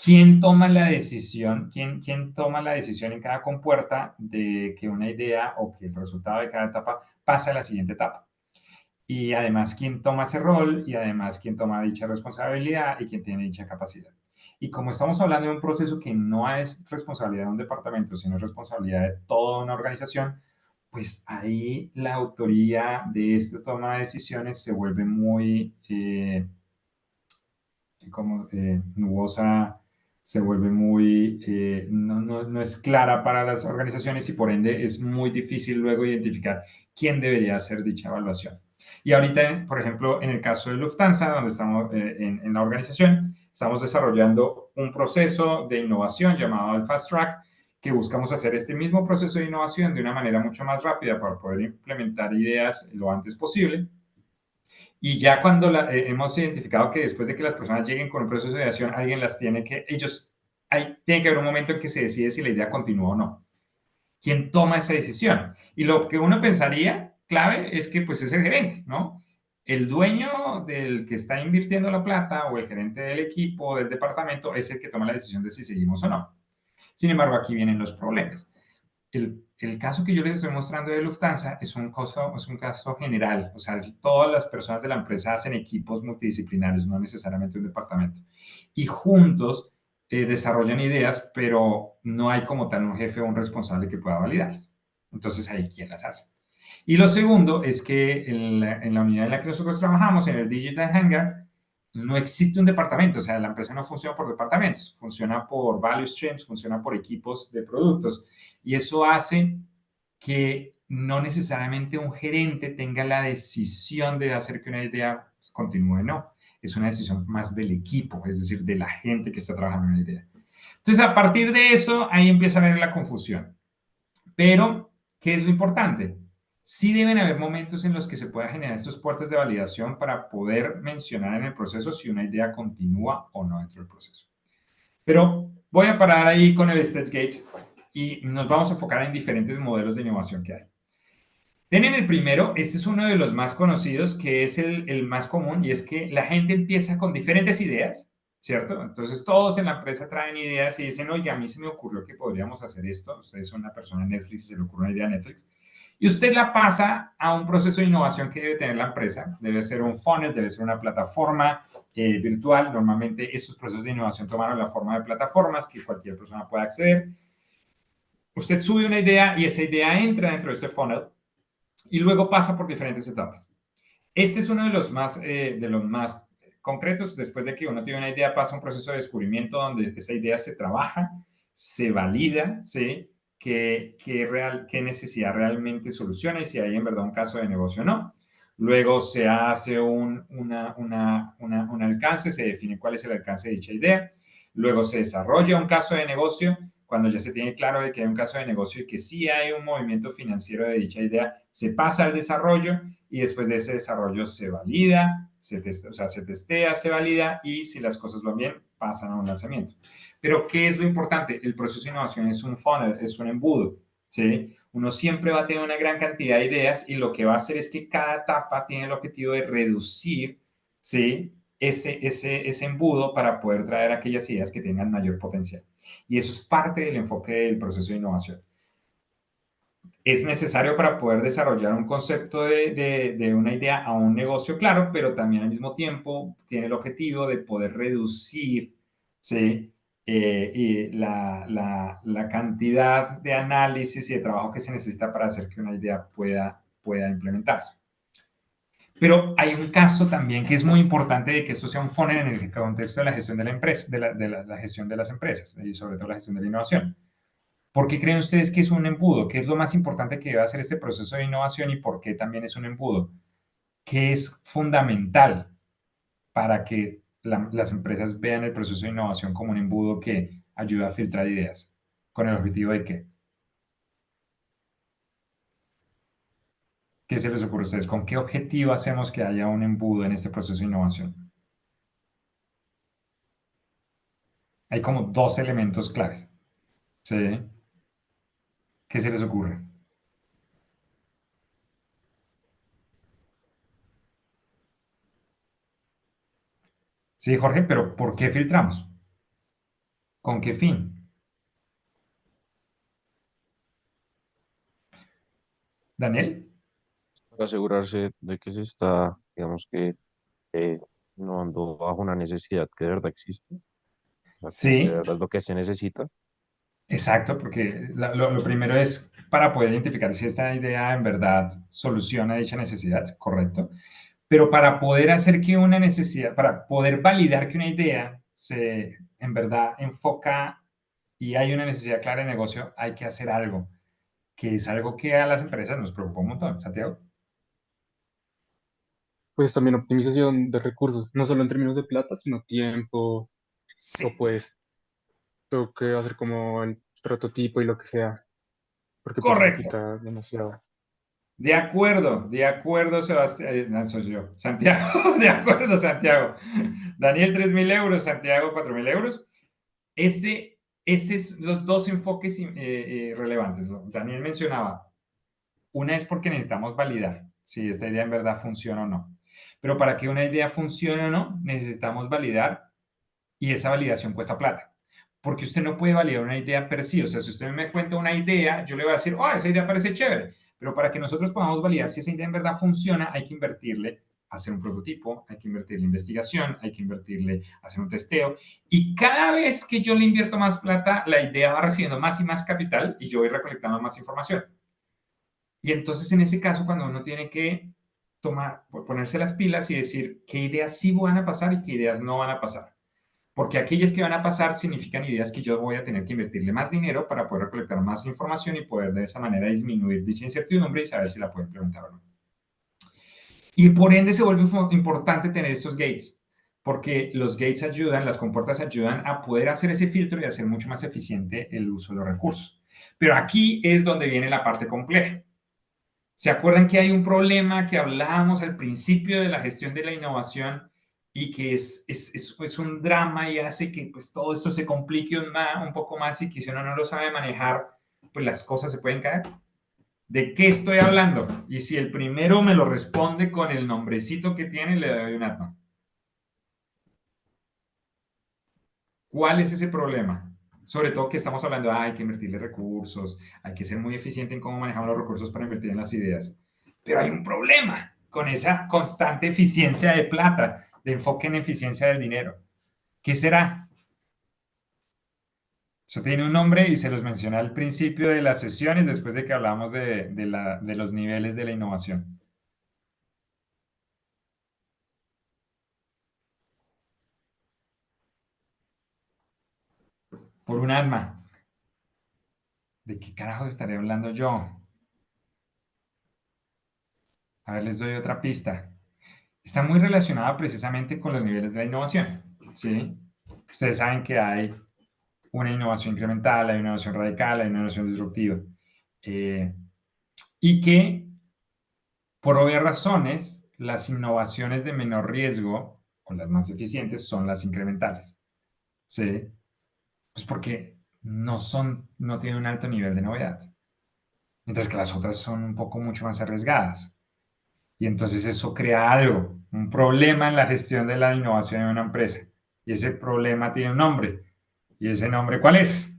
¿quién toma la decisión? ¿Quién toma la decisión en cada compuerta de que una idea o que el resultado de cada etapa pase a la siguiente etapa? Y además, ¿quién toma ese rol? Y además, ¿quién toma dicha responsabilidad y quién tiene dicha capacidad? Y como estamos hablando de un proceso que no es responsabilidad de un departamento, sino es responsabilidad de toda una organización, pues ahí la autoría de esta toma de decisiones se vuelve muy nubosa, se vuelve muy, no es clara para las organizaciones y por ende es muy difícil luego identificar quién debería hacer dicha evaluación. Y ahorita, por ejemplo, en el caso de Lufthansa, donde estamos en la organización, estamos desarrollando un proceso de innovación llamado el Fast Track, que buscamos hacer este mismo proceso de innovación de una manera mucho más rápida para poder implementar ideas lo antes posible. Y ya cuando hemos identificado que después de que las personas lleguen con un proceso de ideación, alguien las tiene que, tiene que haber un momento en que se decide si la idea continúa o no. ¿Quién toma esa decisión? Y lo que uno pensaría clave es que pues es el gerente, ¿no? El dueño del que está invirtiendo la plata o el gerente del equipo, del departamento, es el que toma la decisión de si seguimos o no. Sin embargo, aquí vienen los problemas. El caso que yo les estoy mostrando de Lufthansa es un caso general, o sea, todas las personas de la empresa hacen equipos multidisciplinarios, no necesariamente un departamento, y juntos desarrollan ideas, pero no hay como tal un jefe o un responsable que pueda validarlas. Entonces, ahí, ¿quién las hace? Y lo segundo es que en la unidad en la que nosotros trabajamos, en el Digital Hangar, no existe un departamento, o sea, la empresa no funciona por departamentos, funciona por value streams, funciona por equipos de productos. Y eso hace que no necesariamente un gerente tenga la decisión de hacer que una idea continúe, no. Es una decisión más del equipo, es decir, de la gente que está trabajando en una idea. Entonces, a partir de eso, ahí empieza a haber la confusión. Pero, ¿qué es lo importante? Sí deben haber momentos en los que se pueda generar estos puertas de validación para poder mencionar en el proceso si una idea continúa o no dentro del proceso. Pero voy a parar ahí con el Stage Gate y nos vamos a enfocar en diferentes modelos de innovación que hay. Tienen el primero, este es uno de los más conocidos, que es el más común, y es que la gente empieza con diferentes ideas, ¿cierto? Entonces todos en la empresa traen ideas y dicen, oye, a mí se me ocurrió que podríamos hacer esto, ustedes son una persona en Netflix y se le ocurre una idea a Netflix, y usted la pasa a un proceso de innovación que debe tener la empresa, debe ser un funnel, debe ser una plataforma virtual, normalmente estos procesos de innovación tomaron la forma de plataformas que cualquier persona pueda acceder. Usted sube una idea y esa idea entra dentro de ese funnel y luego pasa por diferentes etapas. Este es uno de los más concretos. Después de que uno tiene una idea, pasa un proceso de descubrimiento donde esta idea se trabaja, se valida, ¿sí? ¿Qué necesidad realmente soluciona y si hay en verdad un caso de negocio o no. Luego se hace un alcance, se define cuál es el alcance de dicha idea. Luego se desarrolla un caso de negocio. Cuando ya se tiene claro de que hay un caso de negocio y que sí hay un movimiento financiero de dicha idea, se pasa al desarrollo y después de ese desarrollo se valida, se testea, se valida y si las cosas van bien, pasan a un lanzamiento. Pero, ¿qué es lo importante? El proceso de innovación es un funnel, es un embudo, ¿sí? Uno siempre va a tener una gran cantidad de ideas y lo que va a hacer es que cada etapa tiene el objetivo de reducir, ¿sí? Ese embudo para poder traer aquellas ideas que tengan mayor potencial. Y eso es parte del enfoque del proceso de innovación. Es necesario para poder desarrollar un concepto de una idea a un negocio, claro, pero también al mismo tiempo tiene el objetivo de poder reducir, ¿sí? Y la cantidad de análisis y de trabajo que se necesita para hacer que una idea pueda implementarse. Pero hay un caso también que es muy importante de que esto sea un funnel en el contexto de la gestión de la empresa, la gestión de las empresas y sobre todo la gestión de la innovación. ¿Por qué creen ustedes que es un embudo? ¿Qué es lo más importante que debe hacer este proceso de innovación y por qué también es un embudo? ¿Qué es fundamental para que las empresas vean el proceso de innovación como un embudo que ayuda a filtrar ideas? ¿Con el objetivo de qué? ¿Qué se les ocurre a ustedes? ¿Con qué objetivo hacemos que haya un embudo en este proceso de innovación? Hay como dos elementos claves. ¿Sí? ¿Qué se les ocurre? Sí, Jorge, pero ¿por qué filtramos? ¿Con qué fin? ¿Daniel? Para asegurarse de que se está, digamos que, eh, innovando bajo una necesidad que de verdad existe, o sea, como que de Sí, verdad es lo que se necesita. exacto, porque lo primero es para poder identificar si esta idea en verdad soluciona dicha necesidad, correcto. Pero para poder hacer que una necesidad, para poder validar que una idea se en verdad enfoca y hay una necesidad clara de negocio, hay que hacer algo, que es algo que a las empresas nos preocupa un montón. Santiago. Pues también optimización de recursos, no solo en términos de plata, sino tiempo, o Sí, pues tengo que hacer como el prototipo y lo que sea, porque pues eso correcto. quita demasiado. De acuerdo, Sebastián, no, soy yo, Santiago, de acuerdo, Santiago. Daniel, 3.000 euros, Santiago, 4.000 euros. Ese es los dos enfoques relevantes, ¿no? Daniel mencionaba, una es porque necesitamos validar si esta idea en verdad funciona o no. Pero para que una idea funcione o no, necesitamos validar y esa validación cuesta plata. Porque usted no puede validar una idea per sí. O sea, si usted me cuenta una idea, yo le voy a decir, oh, esa idea parece chévere. Pero para que nosotros podamos validar si esa idea en verdad funciona, hay que invertirle hacer un prototipo, hay que invertirle investigación, hay que invertirle hacer un testeo. Y cada vez que yo le invierto más plata, la idea va recibiendo más y más capital y yo voy recolectando más información. Y entonces en ese caso, cuando uno tiene que ponerse las pilas y decir qué ideas sí van a pasar y qué ideas no van a pasar. Porque aquellas que van a pasar significan ideas que yo voy a tener que invertirle más dinero para poder recolectar más información y poder de esa manera disminuir dicha incertidumbre y saber si la puedo implementar o no. Y por ende se vuelve importante tener estos gates, porque los gates ayudan, las compuertas ayudan a poder hacer ese filtro y hacer mucho más eficiente el uso de los recursos. Pero aquí es donde viene la parte compleja. ¿Se acuerdan que hay un problema que hablábamos al principio de la gestión de la innovación y que es un drama y hace que pues, todo esto se complique un poco más y que si uno no lo sabe manejar, pues las cosas se pueden caer? ¿De qué estoy hablando? Y si el primero me lo responde con el nombrecito que tiene, le doy un arma. ¿Cuál es ese problema? Sobre todo que estamos hablando, hay que invertirle recursos, hay que ser muy eficiente en cómo manejamos los recursos para invertir en las ideas. Pero hay un problema con esa constante eficiencia de plata, de enfoque en eficiencia del dinero. ¿Qué será? Eso tiene un nombre y se los mencioné al principio de las sesiones, después de que hablamos de los niveles de la innovación. Por un alma. ¿De qué carajos estaré hablando yo? A ver, les doy otra pista. Está muy relacionada precisamente con los niveles de la innovación, ¿sí? Ustedes saben que hay una innovación incremental, hay una innovación radical, hay una innovación disruptiva. Y que, por obvias razones, las innovaciones de menor riesgo o las más eficientes son las incrementales, ¿sí? Pues porque no tienen un alto nivel de novedad, mientras que las otras son un poco mucho más arriesgadas. Y entonces eso crea algo, un problema en la gestión de la innovación en una empresa. Y ese problema tiene un nombre. ¿Y ese nombre cuál es?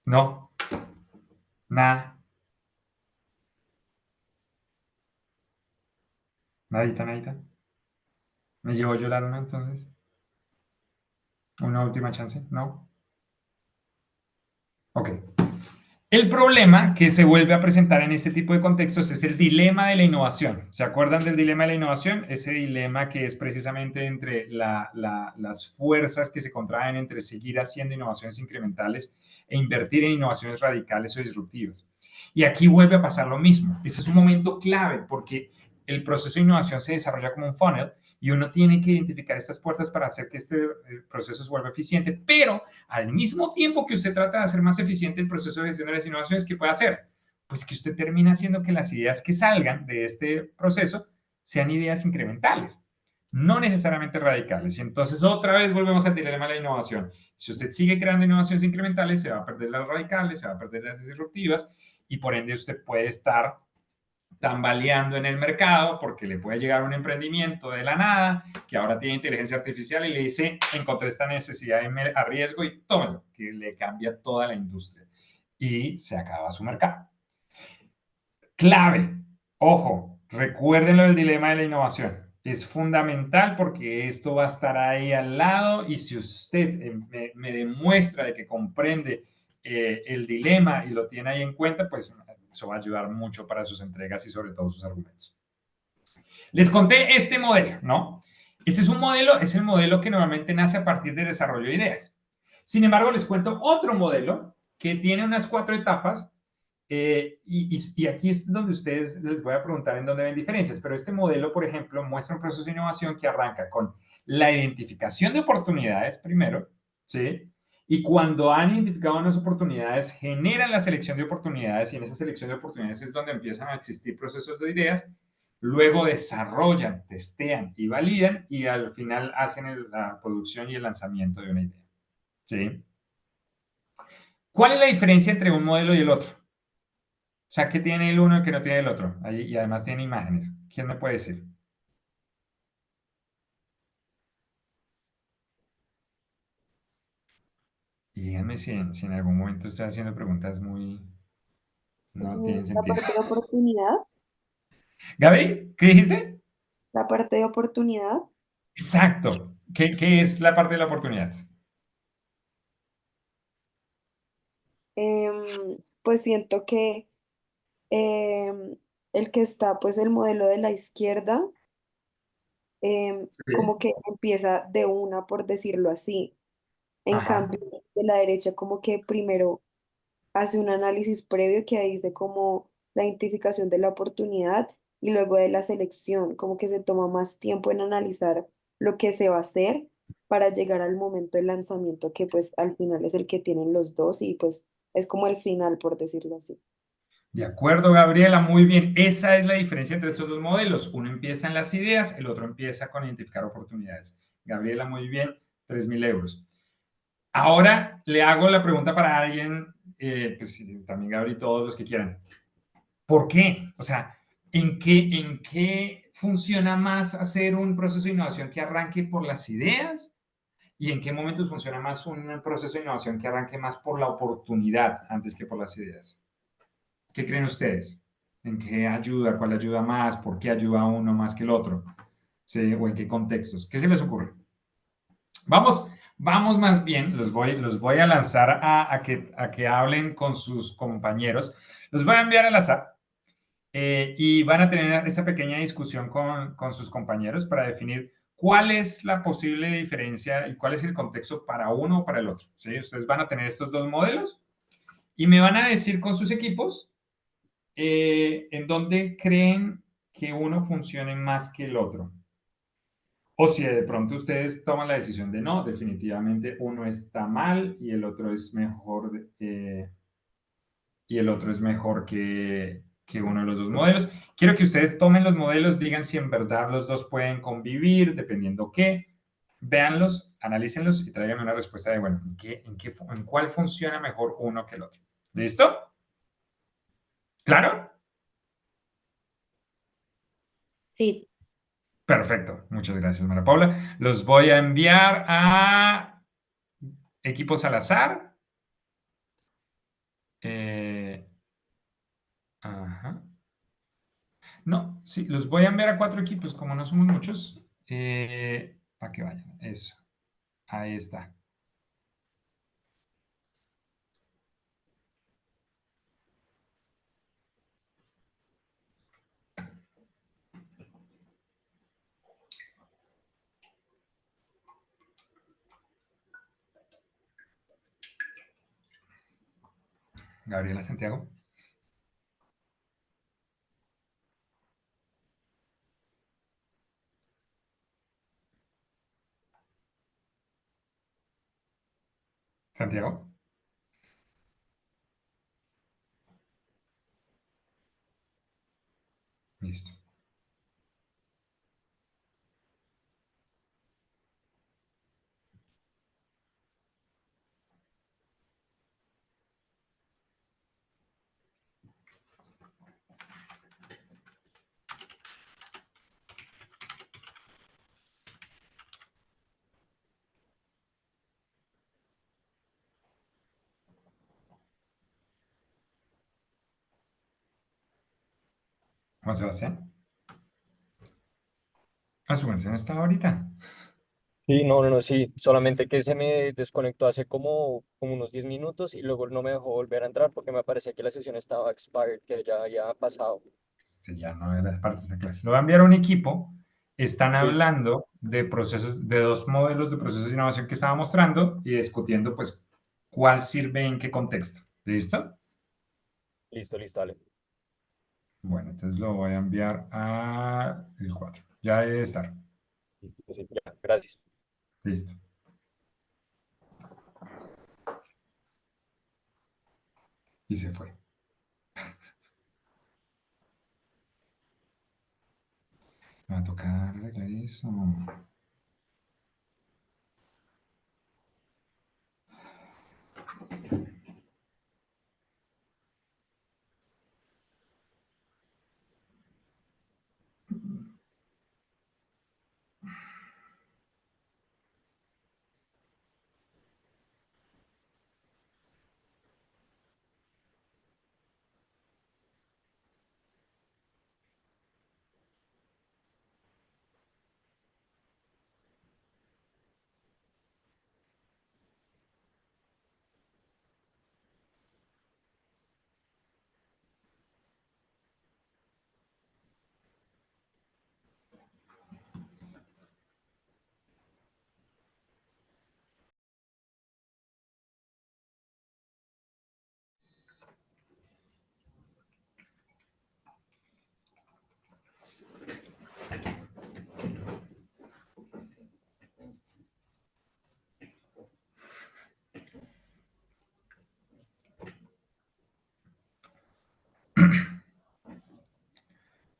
No, nada, nadita, nadita. ¿Me llevo yo la luna entonces? ¿Una última chance? ¿No? Ok. El problema que se vuelve a presentar en este tipo de contextos es el dilema de la innovación. ¿Se acuerdan del dilema de la innovación? Ese dilema que es precisamente entre las fuerzas que se contraen entre seguir haciendo innovaciones incrementales e invertir en innovaciones radicales o disruptivas. Y aquí vuelve a pasar lo mismo. Ese es un momento clave porque el proceso de innovación se desarrolla como un funnel y uno tiene que identificar estas puertas para hacer que este proceso se vuelva eficiente, pero al mismo tiempo que usted trata de hacer más eficiente el proceso de gestión de las innovaciones, ¿qué puede hacer? Pues que usted termina haciendo que las ideas que salgan de este proceso sean ideas incrementales, no necesariamente radicales. Y entonces otra vez volvemos al dilema de la innovación. Si usted sigue creando innovaciones incrementales, se va a perder las radicales, se va a perder las disruptivas y por ende usted puede estar tambaleando en el mercado porque le puede llegar un emprendimiento de la nada que ahora tiene inteligencia artificial y le dice, encontré esta necesidad a riesgo y tómelo, que le cambia toda la industria y se acaba su mercado. Clave, ojo, recuérdenlo del dilema de la innovación. Es fundamental porque esto va a estar ahí al lado y si usted me demuestra de que comprende el dilema y lo tiene ahí en cuenta, pues eso va a ayudar mucho para sus entregas y sobre todo sus argumentos. Les conté este modelo, ¿no? Este es un modelo, es el modelo que normalmente nace a partir del desarrollo de ideas. Sin embargo, les cuento otro modelo que tiene unas 4 etapas y aquí es donde ustedes les voy a preguntar en dónde ven diferencias, pero este modelo, por ejemplo, muestra un proceso de innovación que arranca con la identificación de oportunidades primero, ¿sí? Y cuando han identificado unas oportunidades, generan la selección de oportunidades y en esa selección de oportunidades es donde empiezan a existir procesos de ideas, luego desarrollan, testean y validan y al final hacen la producción y el lanzamiento de una idea, ¿sí? ¿Cuál es la diferencia entre un modelo y el otro? O sea, ¿qué tiene el uno y qué no tiene el otro? Y además tiene imágenes. ¿Quién me puede decir? Y díganme si en algún momento estoy haciendo preguntas muy... no tienen La sentido. parte de oportunidad, Gaby, ¿qué dijiste? la parte de oportunidad, Exacto. ¿Qué es la parte de la oportunidad? pues siento que el que está, pues el modelo de la izquierda, Sí. como que empieza de una, por decirlo así. En Ajá. cambio, de la derecha, como que primero hace un análisis previo que dice como la identificación de la oportunidad y luego de la selección, como que se toma más tiempo en analizar lo que se va a hacer para llegar al momento del lanzamiento, que pues al final es el que tienen los dos y pues es como el final, por decirlo así. De acuerdo, Gabriela, muy bien. Esa es la diferencia entre estos dos modelos. Uno empieza en las ideas, el otro empieza con identificar oportunidades. Gabriela, muy bien, 3.000 euros. Ahora le hago la pregunta para alguien, pues también Gabriel, todos los que quieran. ¿Por qué? O sea, ¿en qué funciona más hacer un proceso de innovación que arranque por las ideas? ¿Y en qué momentos funciona más un proceso de innovación que arranque más por la oportunidad antes que por las ideas? ¿Qué creen ustedes? ¿En qué ayuda? ¿Cuál ayuda más? ¿Por qué ayuda uno más que el otro? ¿Sí? ¿O en qué contextos? ¿Qué se les ocurre? Vamos más bien, los voy a lanzar a que hablen con sus compañeros. Los voy a enviar al azar y van a tener esta pequeña discusión con sus compañeros para definir cuál es la posible diferencia y cuál es el contexto para uno o para el otro. ¿Sí? Ustedes van a tener estos dos modelos y me van a decir con sus equipos en dónde creen que uno funcione más que el otro. O si de pronto ustedes toman la decisión de no, definitivamente uno está mal y el otro es mejor, y el otro es mejor que uno de los dos modelos. Quiero que ustedes tomen los modelos, digan si en verdad los dos pueden convivir, dependiendo qué. Véanlos, analícenlos y tráiganme una respuesta de, bueno, ¿en cuál funciona mejor uno que el otro? ¿Listo? ¿Claro? Sí, Perfecto. Muchas gracias, Mara Paula. Los voy a enviar a equipos al azar. Eh, ajá. No, sí, los voy a enviar a 4 equipos, como no somos muchos, para que vayan. Eso, ahí está. Gabriela Santiago. Santiago. Listo. Juan Sebastián. Ah, su mención está ahorita. Sí, no, no, no, sí, solamente que se me desconectó hace como unos 10 minutos y luego no me dejó volver a entrar porque me parecía que la sesión estaba expired, que ya había pasado. Este ya no era parte de esta clase. Lo voy a enviar a un equipo. Están Listo, hablando de procesos, de dos modelos de procesos de innovación que estaba mostrando y discutiendo, pues, cuál sirve en qué contexto. ¿Listo? listo, listo, dale. Bueno, entonces lo voy a enviar a el 4. Ya debe estar. Listo, sí, ya, gracias. Listo. Y se fue. Me va a tocar arreglar eso.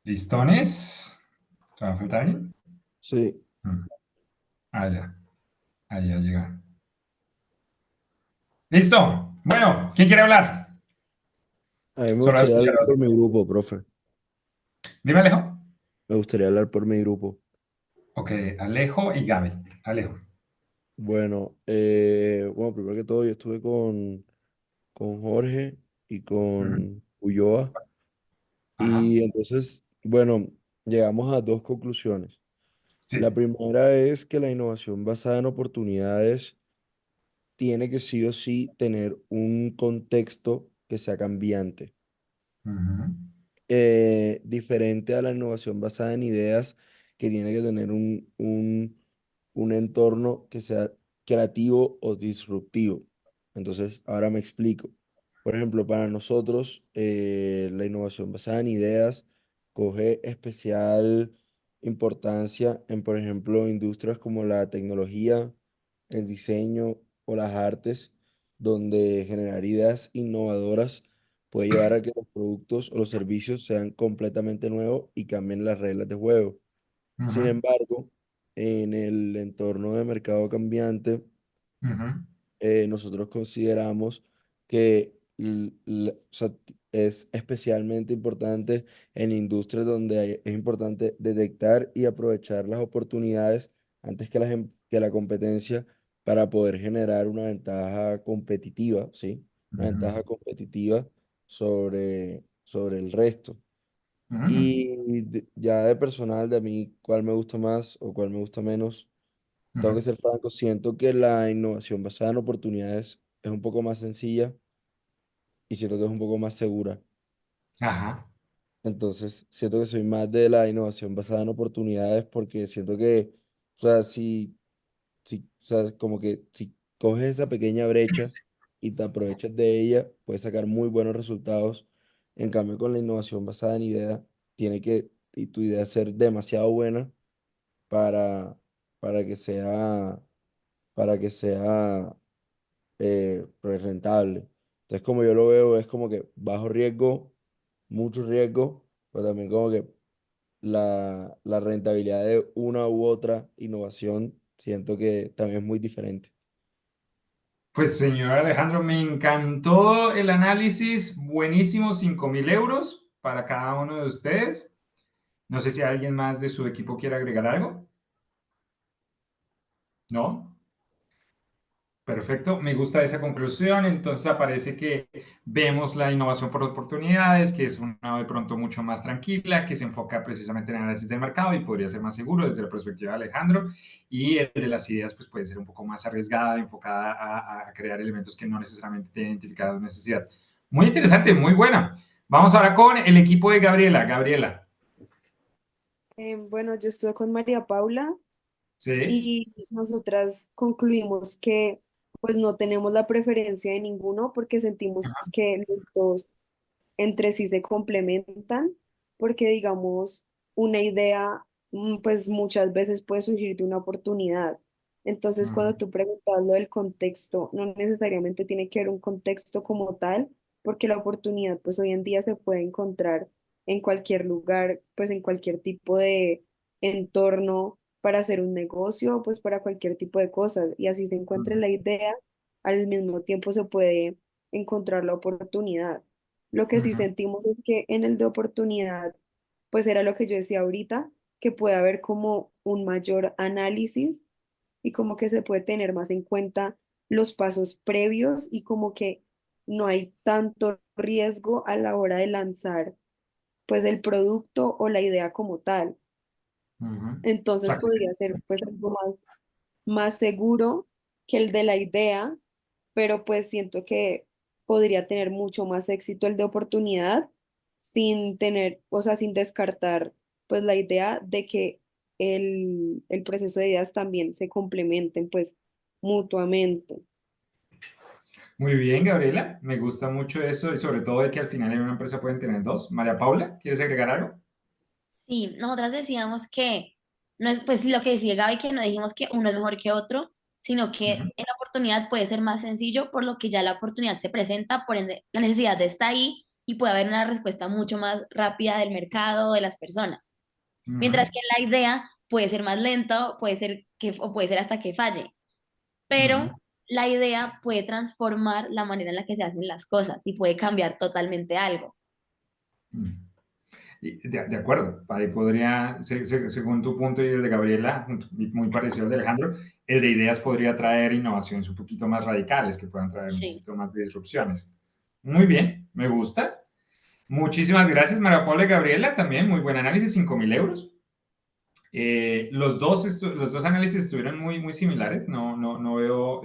¿Listones? ¿Te va a faltar alguien? Sí, Mm. Ah, ya. Ahí ya llega. ¡Listo! Bueno, ¿quién quiere hablar? a mí me Solo gustaría hablar escuchar. por mi grupo, profe. Dime, Alejo. Me gustaría hablar por mi grupo. Ok, Alejo y Gaby. Alejo. Bueno, primero que todo, yo estuve con Jorge y Ujú. con Ulloa. Ajá. Y entonces, bueno, llegamos a dos conclusiones. La Sí. primera es que la innovación basada en oportunidades tiene que sí o sí tener un contexto que sea cambiante, Ujú. diferente a la innovación basada en ideas, que tiene que tener un entorno que sea creativo o disruptivo. Entonces, ahora me explico. Por ejemplo, para nosotros, la innovación basada en ideas coge especial importancia en, por ejemplo, industrias como la tecnología, el diseño o las artes, donde generar ideas innovadoras puede llevar a que los productos o los servicios sean completamente nuevos y cambien las reglas de juego. Sin Ujú. embargo, en el entorno de mercado cambiante, Ujú. nosotros consideramos que o sea, es especialmente importante en industrias donde es importante detectar y aprovechar las oportunidades antes que que la competencia, para poder generar una ventaja competitiva, ¿sí? Una Ujú. ventaja competitiva sobre el resto. Ujú. Y ya de personal, de a mí, cuál me gusta más o cuál me gusta menos, tengo que Ujú. ser franco, siento que la innovación basada en oportunidades es un poco más sencilla y siento que es un poco más segura. Ajá. Entonces, siento que soy más de la innovación basada en oportunidades, porque siento que, o sea, o sea, como que si coges esa pequeña brecha y te aprovechas de ella, puedes sacar muy buenos resultados. En cambio, con la innovación basada en idea, y tu idea ser demasiado buena para, para que sea, para que sea pues rentable. Entonces, como yo lo veo, es como que bajo riesgo, mucho riesgo, pero también como que la rentabilidad de una u otra innovación, siento que también es muy diferente. Pues señor Alejandro, me encantó el análisis, buenísimo, 5.000 euros para cada uno de ustedes. No sé si alguien más de su equipo quiere agregar algo. ¿No? Perfecto, me gusta esa conclusión. Entonces aparece que vemos la innovación por oportunidades, que es una de pronto mucho más tranquila, que se enfoca precisamente en el análisis del mercado y podría ser más seguro desde la perspectiva de Alejandro. Y el de las ideas, pues puede ser un poco más arriesgada, enfocada a crear elementos que no necesariamente tienen identificada necesidad. Muy interesante, muy buena. Vamos ahora con el equipo de Gabriela. Gabriela, Bueno, yo estuve con María Paula ¿sí? y nosotras concluimos que pues no tenemos la preferencia de ninguno porque sentimos que los dos entre sí se complementan, porque digamos, una idea, pues muchas veces puede surgir de una oportunidad. Entonces, Ujú, cuando tú preguntas lo del contexto, no necesariamente tiene que haber un contexto como tal, porque la oportunidad, pues hoy en día se puede encontrar en cualquier lugar, pues en cualquier tipo de entorno para hacer un negocio, pues para cualquier tipo de cosas. Y así se encuentre ujú, la idea, al mismo tiempo se puede encontrar la oportunidad. Lo que sí ujú, sentimos es que en el de oportunidad, pues era lo que yo decía ahorita, que puede haber como un mayor análisis y como que se puede tener más en cuenta los pasos previos y como que no hay tanto riesgo a la hora de lanzar pues el producto o la idea como tal. ujú. O Entonces sea, que sí. podría ser pues algo más seguro que el de la idea, pero pues siento que podría tener mucho más éxito el de oportunidad sin tener, o sea, sin descartar pues la idea de que el proceso de ideas también se complementen pues mutuamente. Muy bien, Gabriela, me gusta mucho eso y sobre todo de que al final en una empresa pueden tener dos. María Paula, ¿quieres agregar algo? Sí, nosotras decíamos que, no es, pues lo que decía Gaby, que no dijimos que uno es mejor que otro, sino que Ujú, en la oportunidad puede ser más sencillo, por lo que ya la oportunidad se presenta, por ende la necesidad está ahí y puede haber una respuesta mucho más rápida del mercado, de las personas. ujú, Mientras que la idea puede ser más lenta, puede ser que, o puede ser hasta que falle, pero ujú, la idea puede transformar la manera en la que se hacen las cosas y puede cambiar totalmente algo. ujú. De acuerdo, ahí podría, según tu punto y el de Gabriela, muy parecido al de Alejandro, el de ideas podría traer innovaciones un poquito más radicales que puedan traer un Sí. poquito más de disrupciones. Muy bien, me gusta. Muchísimas gracias, María Paula y Gabriela, también muy buen análisis, 5.000 euros. Los dos análisis estuvieron muy similares, no veo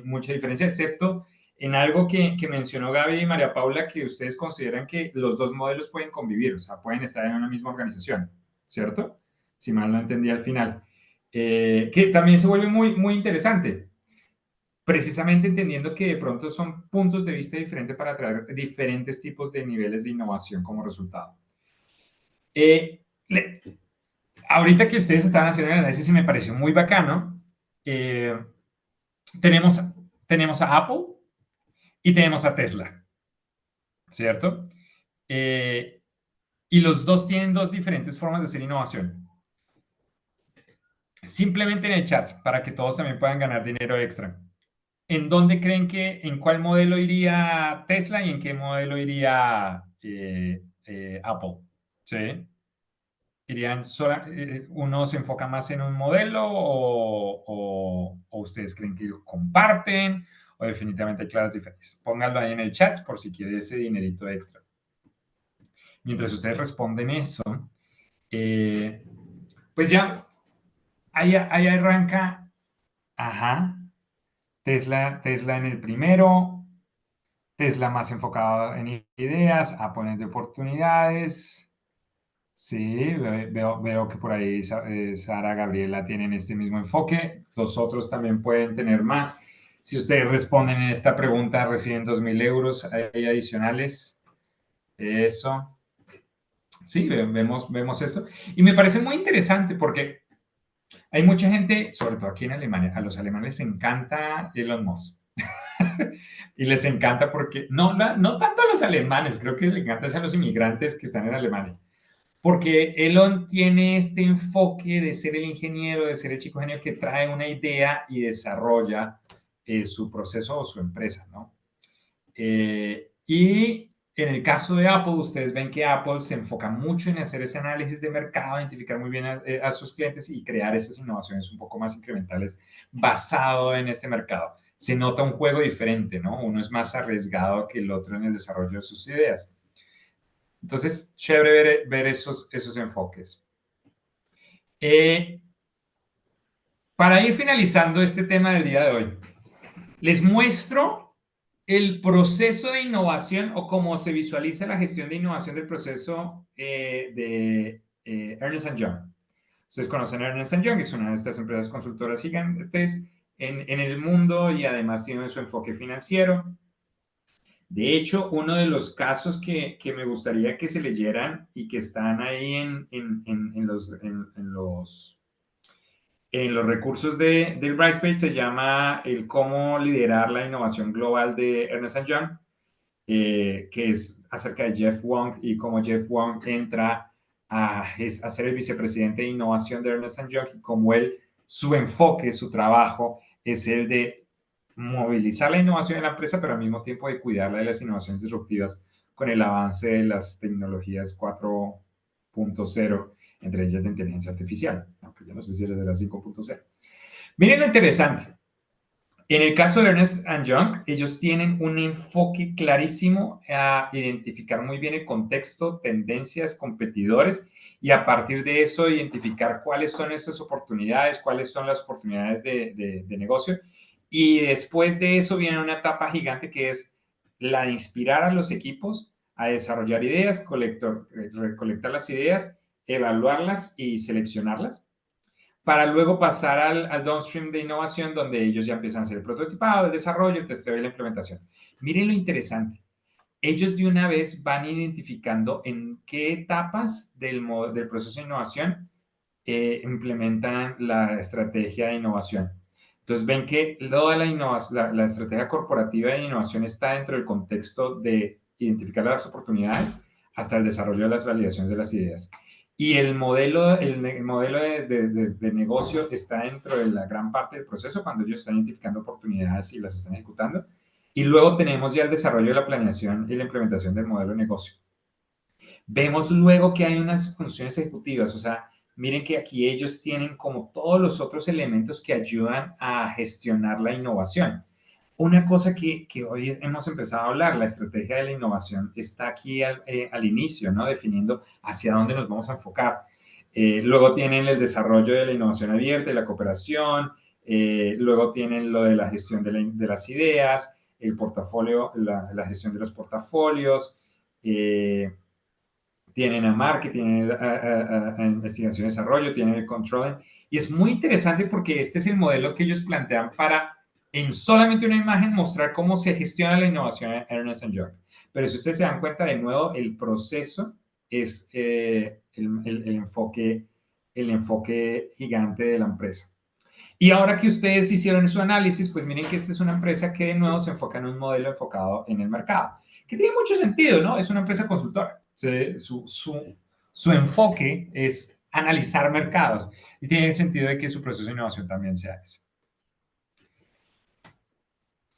mucha diferencia, excepto en algo que mencionó Gaby y María Paula, que ustedes consideran que los dos modelos pueden convivir, o sea, pueden estar en una misma organización, ¿cierto? Si mal no entendí al final. Que también se vuelve muy interesante, precisamente entendiendo que de pronto son puntos de vista diferentes para traer diferentes tipos de niveles de innovación como resultado. Eh, le, Ahorita que ustedes estaban haciendo el análisis y me pareció muy bacano, eh, tenemos, tenemos a Apple y tenemos a Tesla, ¿cierto? Eh, y los dos tienen dos diferentes formas de hacer innovación. Simplemente en el chat, para que todos también puedan ganar dinero extra. ¿En dónde creen en cuál modelo iría Tesla y en qué modelo iría Apple? ¿Sí? ¿Uno se enfoca más en un modelo o ustedes creen que lo comparten o definitivamente hay claras diferencias? Pónganlo ahí en el chat por si quiere ese dinerito extra. Mientras ustedes responden eso, eh, pues ya ahí arranca, ajá, Tesla en el primero, Tesla más enfocado en ideas, Apple de oportunidades. Sí, veo que por ahí Sara, Gabriela tienen este mismo enfoque. Los otros también pueden tener más. Si ustedes responden en esta pregunta, reciben 2.000 euros adicionales. Eso. Sí, vemos esto. Y me parece muy interesante porque hay mucha gente, sobre todo aquí en Alemania, a los alemanes les encanta Elon Musk. Y les encanta porque, no tanto a los alemanes, creo que les encanta a los inmigrantes que están en Alemania. Porque Elon tiene este enfoque de ser el ingeniero, de ser el chico genio que trae una idea y desarrolla su proceso o su empresa, ¿no? Y en el caso de Apple, ustedes ven que Apple se enfoca mucho en hacer ese análisis de mercado, identificar muy bien a sus clientes y crear estas innovaciones un poco más incrementales basado en este mercado. Se nota un juego diferente, ¿no? Uno es más arriesgado que el otro en el desarrollo de sus ideas. Entonces, chévere ver esos enfoques. Para ir finalizando este tema del día de hoy, les muestro el proceso de innovación o cómo se visualiza la gestión de innovación del proceso de Ernst & Young. Ustedes conocen a Ernst & Young, es una de estas empresas consultoras gigantes en el mundo y además tiene su enfoque financiero. De hecho, uno de los casos que me gustaría que se leyeran y que están ahí en los recursos del Brightspace se llama el cómo liderar la innovación global de Ernst & Young, que es acerca de Jeff Wong y cómo Jeff Wong entra a ser el vicepresidente de innovación de Ernst & Young y cómo su enfoque, su trabajo es el de movilizar la innovación en la empresa, pero al mismo tiempo de cuidarla de las innovaciones disruptivas con el avance de las tecnologías 4.0, entre ellas de inteligencia artificial, aunque yo no sé si eres de la 5.0. Miren lo interesante. En el caso de Ernst & Young, ellos tienen un enfoque clarísimo a identificar muy bien el contexto, tendencias, competidores, y a partir de eso identificar cuáles son esas oportunidades, cuáles son las oportunidades de negocio. Y después de eso viene una etapa gigante que es la de inspirar a los equipos a desarrollar ideas, recolectar las ideas, evaluarlas y seleccionarlas, para luego pasar al downstream de innovación, donde ellos ya empiezan a hacer el prototipado, el desarrollo, el testeo y la implementación. Miren lo interesante. Ellos de una vez van identificando en qué etapas del proceso de innovación implementan la estrategia de innovación. Entonces ven que toda la estrategia corporativa de innovación está dentro del contexto de identificar las oportunidades hasta el desarrollo de las validaciones de las ideas. Y el modelo de negocio está dentro de la gran parte del proceso cuando ellos están identificando oportunidades y las están ejecutando. Y luego tenemos ya el desarrollo de la planeación y la implementación del modelo de negocio. Vemos luego que hay unas funciones ejecutivas, o sea, miren que aquí ellos tienen como todos los otros elementos que ayudan a gestionar la innovación. Una cosa que hoy hemos empezado a hablar, la estrategia de la innovación está aquí al inicio, ¿no? Definiendo hacia dónde nos vamos a enfocar. Luego tienen el desarrollo de la innovación abierta y la cooperación. Luego tienen lo de la gestión de las ideas, el portafolio, la gestión de los portafolios. Tienen a marketing, tienen a investigación y desarrollo, tienen el controlling. Y es muy interesante porque este es el modelo que ellos plantean para, en solamente una imagen, mostrar cómo se gestiona la innovación en Ernst & Young. Pero si ustedes se dan cuenta, de nuevo, el proceso es el enfoque gigante de la empresa. Y ahora que ustedes hicieron su análisis, pues miren que esta es una empresa que de nuevo se enfoca en un modelo enfocado en el mercado, que tiene mucho sentido, ¿no? Es una empresa consultora. Su enfoque es analizar mercados y tiene sentido de que su proceso de innovación también sea ese.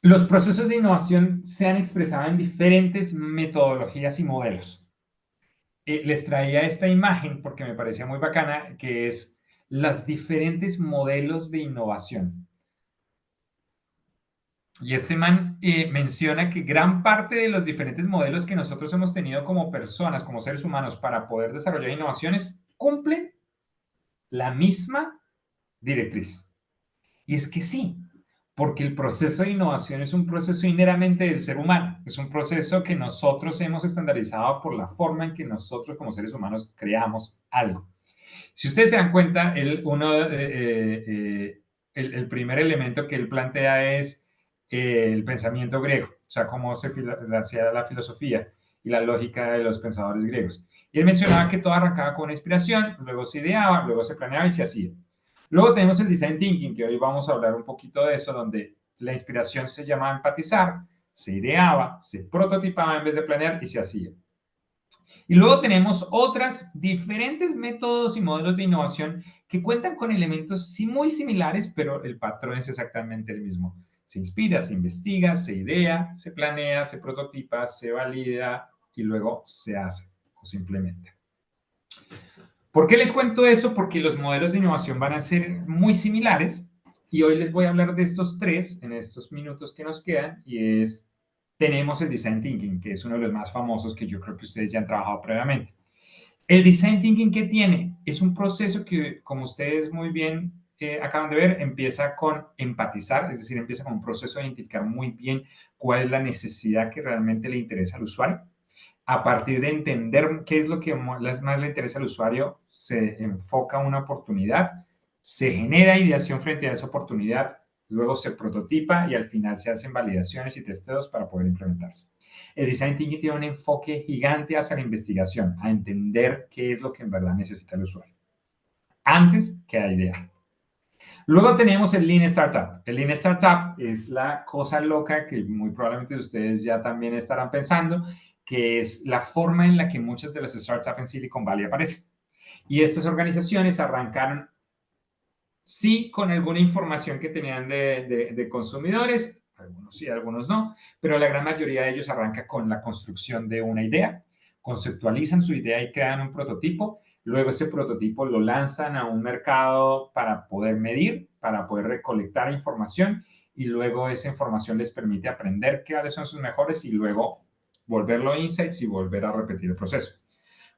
Los procesos de innovación se han expresado en diferentes metodologías y modelos. Les traía esta imagen porque me parecía muy bacana, que es los diferentes modelos de innovación. Y este man menciona que gran parte de los diferentes modelos que nosotros hemos tenido como personas, como seres humanos, para poder desarrollar innovaciones, cumplen la misma directriz. Y es que sí, porque el proceso de innovación es un proceso inherentemente del ser humano. Es un proceso que nosotros hemos estandarizado por la forma en que nosotros como seres humanos creamos algo. Si ustedes se dan cuenta, el primer elemento que él plantea es el pensamiento griego, o sea, cómo se hacía la filosofía y la lógica de los pensadores griegos. Y él mencionaba que todo arrancaba con una inspiración, luego se ideaba, luego se planeaba y se hacía. Luego tenemos el design thinking, que hoy vamos a hablar un poquito de eso, donde la inspiración se llamaba empatizar, se ideaba, se prototipaba en vez de planear y se hacía. Y luego tenemos otras diferentes métodos y modelos de innovación que cuentan con elementos sí muy similares, pero el patrón es exactamente el mismo. Se inspira, se investiga, se idea, se planea, se prototipa, se valida y luego se hace o se implementa. ¿Por qué les cuento eso? Porque los modelos de innovación van a ser muy similares y hoy les voy a hablar de estos tres en estos minutos que nos quedan y tenemos el Design Thinking, que es uno de los más famosos que yo creo que ustedes ya han trabajado previamente. El Design Thinking que tiene es un proceso que, como ustedes muy bien acaban de ver, empieza con empatizar, es decir, empieza con un proceso de identificar muy bien cuál es la necesidad que realmente le interesa al usuario. A partir de entender qué es lo que más le interesa al usuario, se enfoca una oportunidad, se genera ideación frente a esa oportunidad, luego se prototipa y al final se hacen validaciones y testeos para poder implementarse. El Design Thinking tiene un enfoque gigante hacia la investigación, a entender qué es lo que en verdad necesita el usuario, antes que a idear. Luego tenemos el Lean Startup. El Lean Startup es la cosa loca que muy probablemente ustedes ya también estarán pensando, que es la forma en la que muchas de las startups en Silicon Valley aparecen. Y estas organizaciones arrancaron, sí, con alguna información que tenían de consumidores, algunos sí, algunos no, pero la gran mayoría de ellos arranca con la construcción de una idea, conceptualizan su idea y crean un prototipo. Luego ese prototipo lo lanzan a un mercado para poder medir, para poder recolectar información y luego esa información les permite aprender cuáles son sus mejores y luego volverlo insights y volver a repetir el proceso.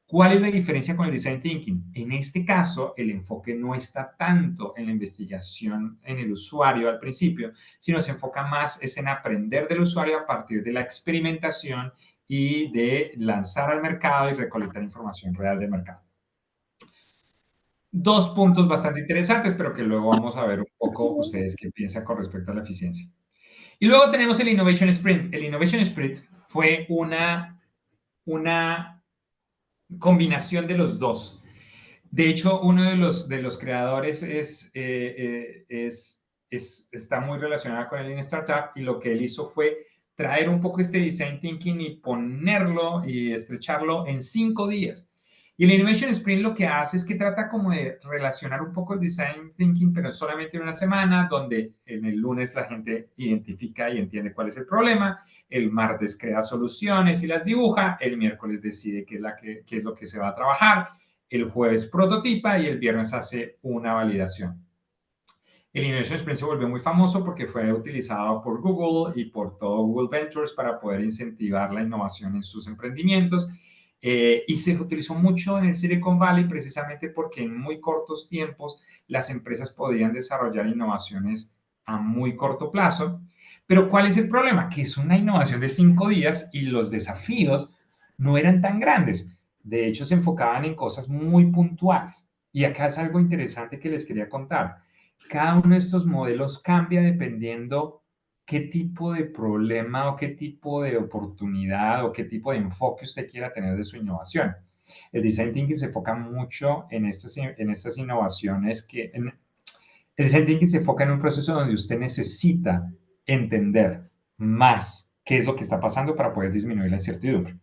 ¿Cuál es la diferencia con el Design Thinking? En este caso, el enfoque no está tanto en la investigación en el usuario al principio, sino se enfoca más es en aprender del usuario a partir de la experimentación y de lanzar al mercado y recolectar información real del mercado. Dos puntos bastante interesantes, pero que luego vamos a ver un poco ustedes qué piensan con respecto a la eficiencia. Y luego tenemos el Innovation Sprint. El Innovation Sprint fue una combinación de los dos. De hecho, uno de los creadores está muy relacionado con el Lean Startup y lo que él hizo fue traer un poco este Design Thinking y ponerlo y estrecharlo en 5 días. Y el Innovation Sprint lo que hace es que trata como de relacionar un poco el Design Thinking, pero solamente en una semana, donde en el lunes la gente identifica y entiende cuál es el problema, el martes crea soluciones y las dibuja, el miércoles decide qué es lo que se va a trabajar, el jueves prototipa y el viernes hace una validación. El Innovation Sprint se volvió muy famoso porque fue utilizado por Google y por todo Google Ventures para poder incentivar la innovación en sus emprendimientos. Y se utilizó mucho en el Silicon Valley precisamente porque en muy cortos tiempos las empresas podían desarrollar innovaciones a muy corto plazo. Pero ¿cuál es el problema? Que es una innovación de 5 días y los desafíos no eran tan grandes. De hecho, se enfocaban en cosas muy puntuales. Y acá es algo interesante que les quería contar. Cada uno de estos modelos cambia dependiendo qué tipo de problema o qué tipo de oportunidad o qué tipo de enfoque usted quiera tener de su innovación. El Design Thinking se enfoca mucho en estas innovaciones el Design Thinking se enfoca en un proceso donde usted necesita entender más qué es lo que está pasando para poder disminuir la incertidumbre.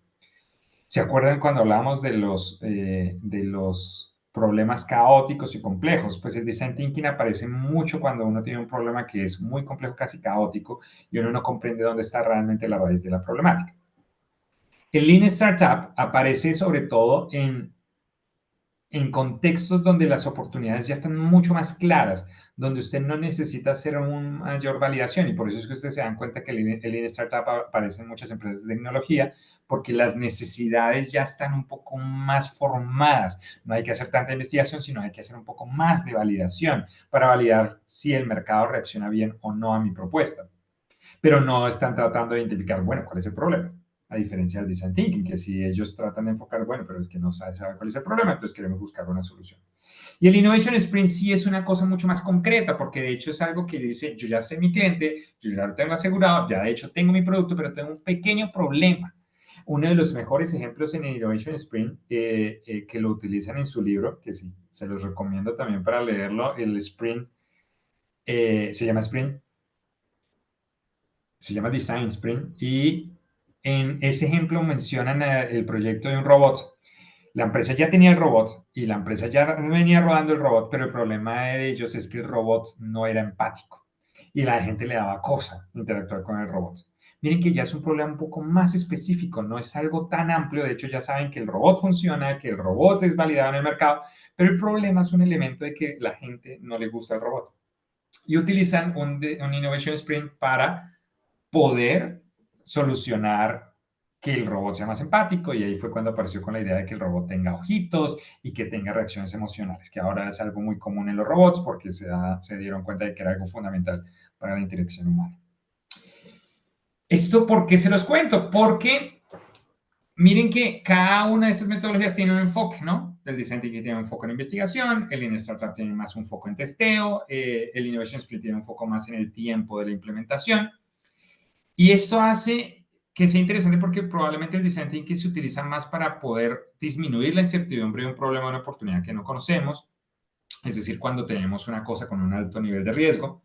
¿Se acuerdan cuando hablábamos de los problemas caóticos y complejos? Pues el Design Thinking aparece mucho cuando uno tiene un problema que es muy complejo, casi caótico, y uno no comprende dónde está realmente la raíz de la problemática. El Lean Startup aparece sobre todo en contextos donde las oportunidades ya están mucho más claras, donde usted no necesita hacer una mayor validación y por eso es que ustedes se dan cuenta que el Lean Startup aparece en muchas empresas de tecnología porque las necesidades ya están un poco más formadas. No hay que hacer tanta investigación, sino hay que hacer un poco más de validación para validar si el mercado reacciona bien o no a mi propuesta. Pero no están tratando de identificar, bueno, ¿cuál es el problema? A diferencia del Design Thinking, que si ellos tratan de enfocar, bueno, pero es que no saben cuál es el problema, entonces queremos buscar una solución. Y el Innovation Sprint sí es una cosa mucho más concreta, porque de hecho es algo que dice, yo ya sé mi cliente, yo ya lo tengo asegurado, ya de hecho tengo mi producto, pero tengo un pequeño problema. Uno de los mejores ejemplos en el Innovation Sprint, que lo utilizan en su libro, que sí, se los recomiendo también para leerlo, el Sprint, se llama Sprint se llama Design Sprint, y en ese ejemplo mencionan el proyecto de un robot. La empresa ya tenía el robot y la empresa ya venía rodando el robot, pero el problema de ellos es que el robot no era empático y la gente le daba cosa interactuar con el robot. Miren que ya es un problema un poco más específico, no es algo tan amplio. De hecho, ya saben que el robot funciona, que el robot es validado en el mercado, pero el problema es un elemento de que la gente no le gusta el robot. Y utilizan un Innovation Sprint para poder solucionar que el robot sea más empático, y ahí fue cuando apareció con la idea de que el robot tenga ojitos y que tenga reacciones emocionales, que ahora es algo muy común en los robots porque se dieron cuenta de que era algo fundamental para la interacción humana. ¿Esto por qué se los cuento? Porque miren que cada una de estas metodologías tiene un enfoque, ¿no? El Design Thinking tiene un enfoque en investigación, el Lean Startup tiene más un foco en testeo, el Innovation Sprint tiene un foco más en el tiempo de la implementación. Y esto hace que sea interesante porque probablemente el Design Thinking se utiliza más para poder disminuir la incertidumbre de un problema o una oportunidad que no conocemos, es decir, cuando tenemos una cosa con un alto nivel de riesgo.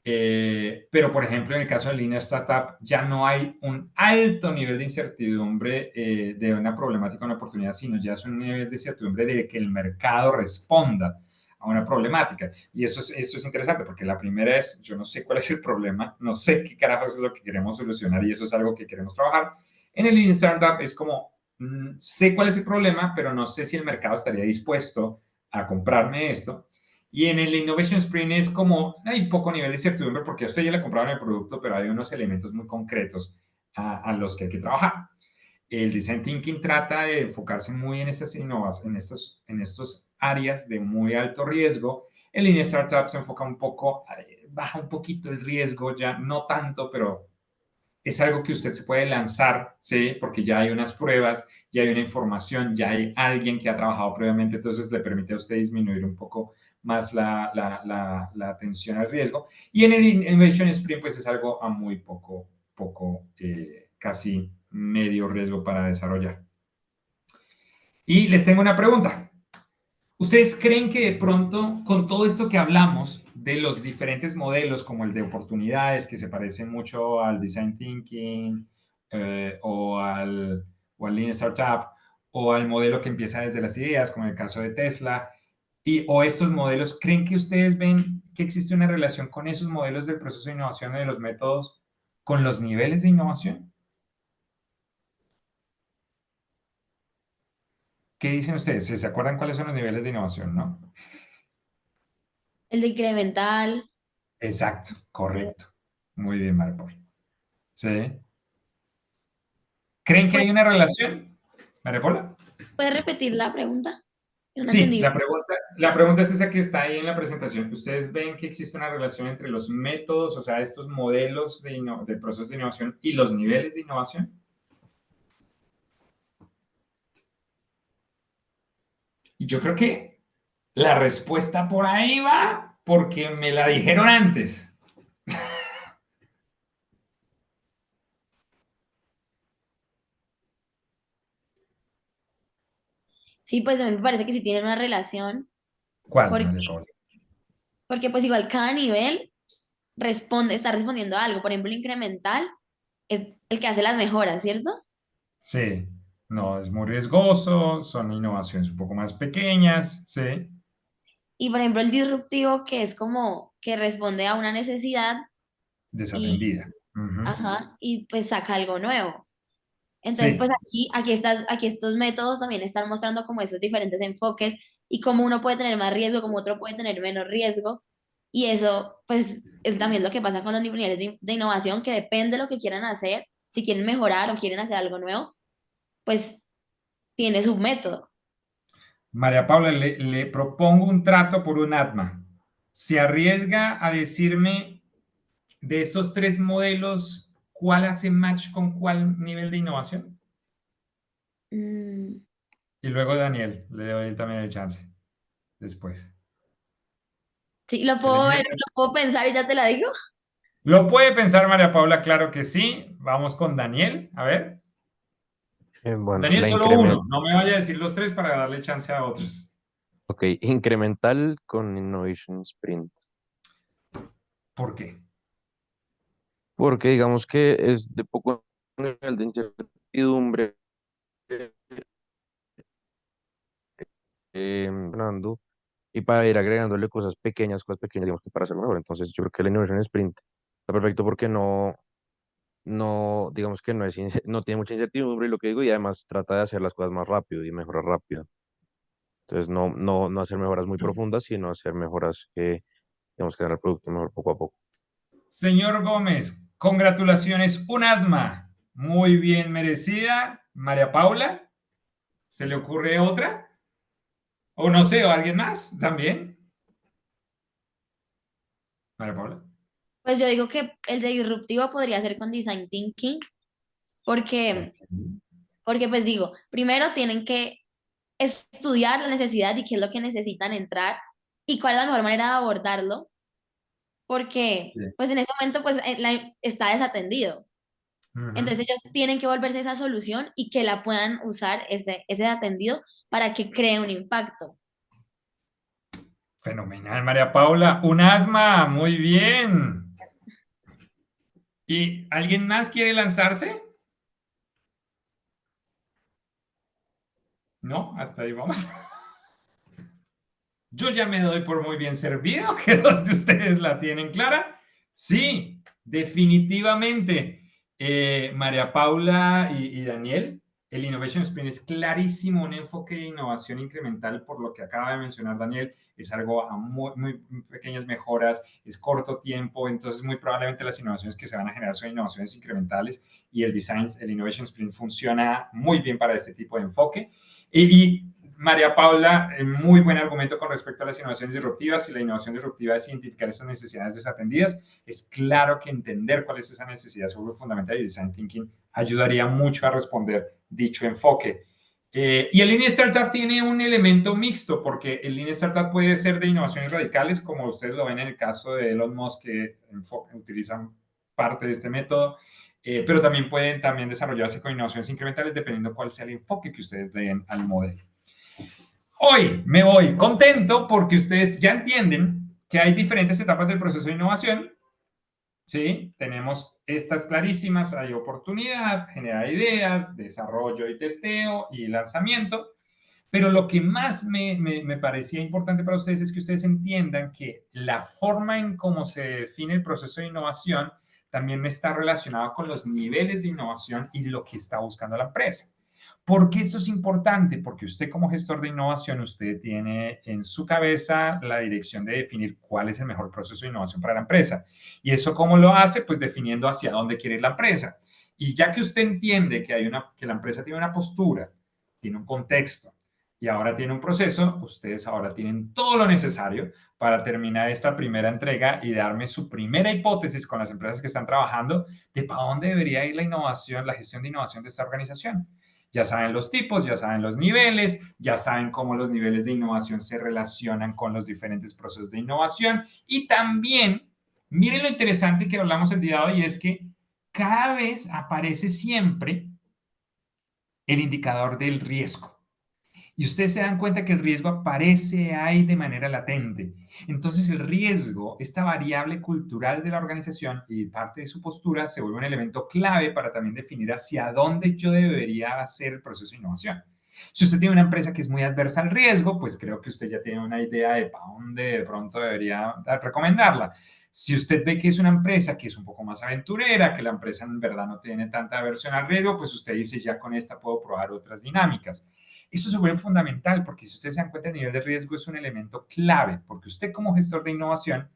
Pero, por ejemplo, en el caso de Lean Startup, ya no hay un alto nivel de incertidumbre de una problemática o una oportunidad, sino ya es un nivel de incertidumbre de que el mercado responda a una problemática. Y eso es interesante, porque la primera es, yo no sé cuál es el problema, no sé qué carajos es lo que queremos solucionar, y eso es algo que queremos trabajar. En el Lean Startup es como, sé cuál es el problema, pero no sé si el mercado estaría dispuesto a comprarme esto. Y en el Innovation Sprint es como, hay poco nivel de incertidumbre porque a usted ya le compraron el producto, pero hay unos elementos muy concretos a los que hay que trabajar. El Design Thinking trata de enfocarse muy en estas en estos áreas de muy alto riesgo. El Lean Startup se enfoca un poco, baja un poquito el riesgo, ya no tanto, pero es algo que usted se puede lanzar, ¿sí? Porque ya hay unas pruebas, ya hay una información, ya hay alguien que ha trabajado previamente, entonces le permite a usted disminuir un poco más la atención al riesgo. Y en el Innovation Sprint, pues es algo a muy poco, casi medio riesgo para desarrollar. Y les tengo una pregunta. ¿Ustedes creen que de pronto, con todo esto que hablamos de los diferentes modelos, como el de oportunidades, que se parece mucho al Design Thinking, o al Lean Startup, o al modelo que empieza desde las ideas, como en el caso de Tesla, o estos modelos, creen que ustedes ven que existe una relación con esos modelos del proceso de innovación y de los métodos con los niveles de innovación? ¿Qué dicen ustedes? ¿Se acuerdan cuáles son los niveles de innovación, no? El de incremental. Exacto, correcto. Muy bien, María Paula. ¿Sí? ¿Creen que ¿Puedes, hay una relación, María Paula? puedes repetir la pregunta? No Sí, entendí. la pregunta es esa que está ahí en la presentación. ¿Ustedes ven que existe una relación entre los métodos, o sea, estos modelos de procesos de innovación y los niveles de innovación? Y yo creo que la respuesta por ahí va, porque me la dijeron antes. Sí, pues a mí me parece que sí tienen una relación, ¿Cuál, porque, María Paula? porque pues igual cada nivel está respondiendo a algo. Por ejemplo, el incremental es el que hace las mejoras, ¿cierto? Sí, no, es muy riesgoso, son innovaciones un poco más pequeñas, sí, Y por ejemplo, el disruptivo, que es como que responde a una necesidad y, desatendida. Ujú. ajá, y pues saca algo nuevo. Entonces, pues Sí, aquí estos métodos también están mostrando como esos diferentes enfoques y cómo uno puede tener más riesgo, cómo otro puede tener menos riesgo. Y eso, pues, es también lo que pasa con los niveles de innovación, que depende de lo que quieran hacer, si quieren mejorar o quieren hacer algo nuevo, pues tiene su método. María Paula, le propongo un trato por un ATMA. ¿Se arriesga a decirme de esos tres modelos cuál hace match con cuál nivel de innovación? Mm, Y luego Daniel, le doy también el chance después. sí, lo ¿Qué le puedo ver, parece? lo puedo pensar y ya te la digo. ¿Lo puede pensar María Paula? Claro que sí. Vamos con Daniel. A ver. Bueno, Daniel, solo uno. No me vaya a decir los tres para darle chance a otros. ok, incremental con Innovation Sprint. ¿Por qué? porque digamos que es de poco nivel de incertidumbre, Fernando, y para ir agregándole cosas pequeñas, digamos que para hacerlo mejor. Entonces, yo creo que la Innovation Sprint está perfecto porque digamos que no tiene mucha incertidumbre y lo que digo, y además trata de hacer las cosas más rápido y mejorar rápido. Entonces, no hacer mejoras muy profundas, sino hacer mejoras que, digamos, que hagan el producto mejor poco a poco. Señor Gómez, congratulaciones, un ADMA muy bien merecida. María Paula, ¿se le ocurre otra? O no sé, o alguien más también. María Paula. Pues yo digo que el de disruptivo podría ser con design thinking, porque, porque pues digo, primero tienen que estudiar la necesidad y qué es lo que necesitan entrar y cuál es la mejor manera de abordarlo, porque Sí. pues en ese momento pues está desatendido. Ujú. Entonces ellos tienen que volverse esa solución y que la puedan usar ese atendido para que cree un impacto. Fenomenal, María Paula. Un asma, muy bien. ¿Y alguien más quiere lanzarse? No, hasta ahí vamos. Yo ya me doy por muy bien servido que dos de ustedes la tienen clara. Sí, definitivamente. María Paula y Daniel, el Innovation Sprint es clarísimo, un enfoque de innovación incremental, por lo que acaba de mencionar Daniel, es algo a muy pequeñas mejoras, es corto tiempo, entonces muy probablemente las innovaciones que se van a generar son innovaciones incrementales y el design, el Innovation Sprint funciona muy bien para este tipo de enfoque. Y María Paula, muy buen argumento con respecto a las innovaciones disruptivas. Y la innovación disruptiva es identificar esas necesidades desatendidas. Es claro que entender cuál es esa necesidad es algo fundamental y Design Thinking ayudaría mucho a responder dicho enfoque. Y el Lean Startup tiene un elemento mixto, porque el Lean Startup puede ser de innovaciones radicales, como ustedes lo ven en el caso de Elon Musk, que utilizan parte de este método. Pero también pueden desarrollarse con innovaciones incrementales dependiendo cuál sea el enfoque que ustedes le den al modelo. Hoy me voy contento porque ustedes ya entienden que hay diferentes etapas del proceso de innovación. ¿Sí? Tenemos estas clarísimas, hay oportunidad, generar ideas, desarrollo y testeo y lanzamiento. Pero lo que más me parecía importante para ustedes es que ustedes entiendan que la forma en cómo se define el proceso de innovación también está relacionado con los niveles de innovación y lo que está buscando la empresa. ¿Por qué esto es importante? Porque usted como gestor de innovación, usted tiene en su cabeza la dirección de definir cuál es el mejor proceso de innovación para la empresa. ¿Y eso cómo lo hace? Pues definiendo hacia dónde quiere ir la empresa. Y ya que usted entiende que la empresa tiene una postura, tiene un contexto y ahora tiene un proceso, ustedes ahora tienen todo lo necesario para terminar esta primera entrega y darme su primera hipótesis con las empresas que están trabajando de para dónde debería ir la innovación, la gestión de innovación de esta organización. Ya saben los tipos, ya saben los niveles, ya saben cómo los niveles de innovación se relacionan con los diferentes procesos de innovación. Y también, miren lo interesante que hablamos el día de hoy, es que cada vez aparece siempre el indicador del riesgo. Y ustedes se dan cuenta que el riesgo aparece ahí de manera latente. Entonces el riesgo, esta variable cultural de la organización y parte de su postura, se vuelve un elemento clave para también definir hacia dónde yo debería hacer el proceso de innovación. Si usted tiene una empresa que es muy adversa al riesgo, pues creo que usted ya tiene una idea de para dónde de pronto debería recomendarla. Si usted ve que es una empresa que es un poco más aventurera, que la empresa en verdad no tiene tanta aversión al riesgo, pues usted dice, ya con esta puedo probar otras dinámicas. Eso se vuelve fundamental porque si ustedes se dan cuenta, el nivel de riesgo es un elemento clave, porque usted como gestor de innovación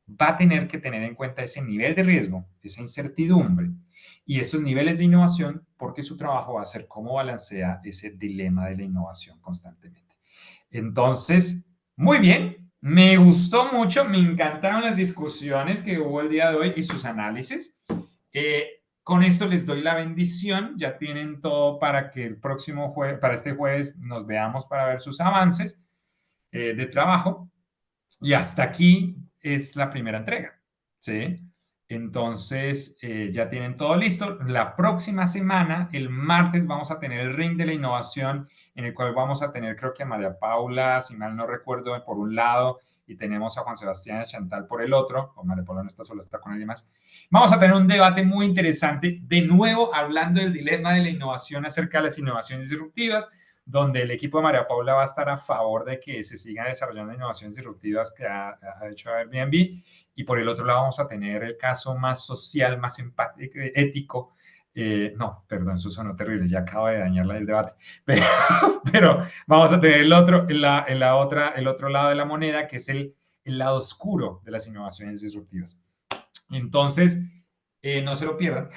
va a tener que tener en cuenta ese nivel de riesgo, esa incertidumbre y esos niveles de innovación, porque su trabajo va a ser cómo balancea ese dilema de la innovación constantemente. Entonces, muy bien, me gustó mucho, me encantaron las discusiones que hubo el día de hoy y sus análisis. Con esto les doy la bendición, ya tienen todo para que el próximo jueves, para este jueves nos veamos para ver sus avances de trabajo. Y hasta aquí es la primera entrega, ¿sí? Entonces, ya tienen todo listo. La próxima semana, el martes, vamos a tener el Ring de la Innovación, en el cual vamos a tener, creo que a María Paula, si mal no recuerdo, por un lado, y tenemos a Juan Sebastián y a Chantal por el otro, o María Paula no está sola, está con alguien más. Vamos a tener un debate muy interesante, de nuevo hablando del dilema de la innovación acerca de las innovaciones disruptivas, donde el equipo de María Paula va a estar a favor de que se sigan desarrollando innovaciones disruptivas que ha hecho Airbnb, y por el otro lado vamos a tener el caso más social, más empático, ético. No, perdón, eso sonó terrible, ya acabo de dañarla el debate, pero vamos a tener el otro lado de la moneda, que es el lado oscuro de las innovaciones disruptivas. Entonces, no se lo pierdan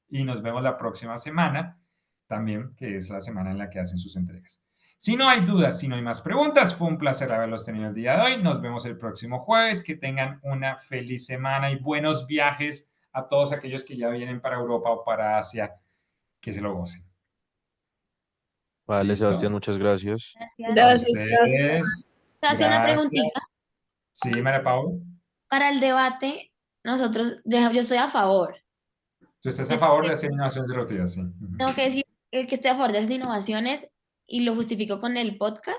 y nos vemos la próxima semana también, que es la semana en la que hacen sus entregas. Si no hay dudas, si no hay más preguntas, fue un placer haberlos tenido el día de hoy. Nos vemos el próximo jueves. Que tengan una feliz semana y buenos viajes a todos aquellos que ya vienen para Europa o para Asia. Que se lo gocen. Vale, ¿Listo? Sebastián, muchas gracias. A Gracias, Sebastián. ustedes. Te hace una Gracias. preguntita. Sí, María Paula. Para el debate, yo estoy a favor. ¿Tú estás a favor de hacer innovaciones disruptivas? Sí. Ujú. Tengo que decir que estoy a favor de esas innovaciones y lo justifico con el podcast.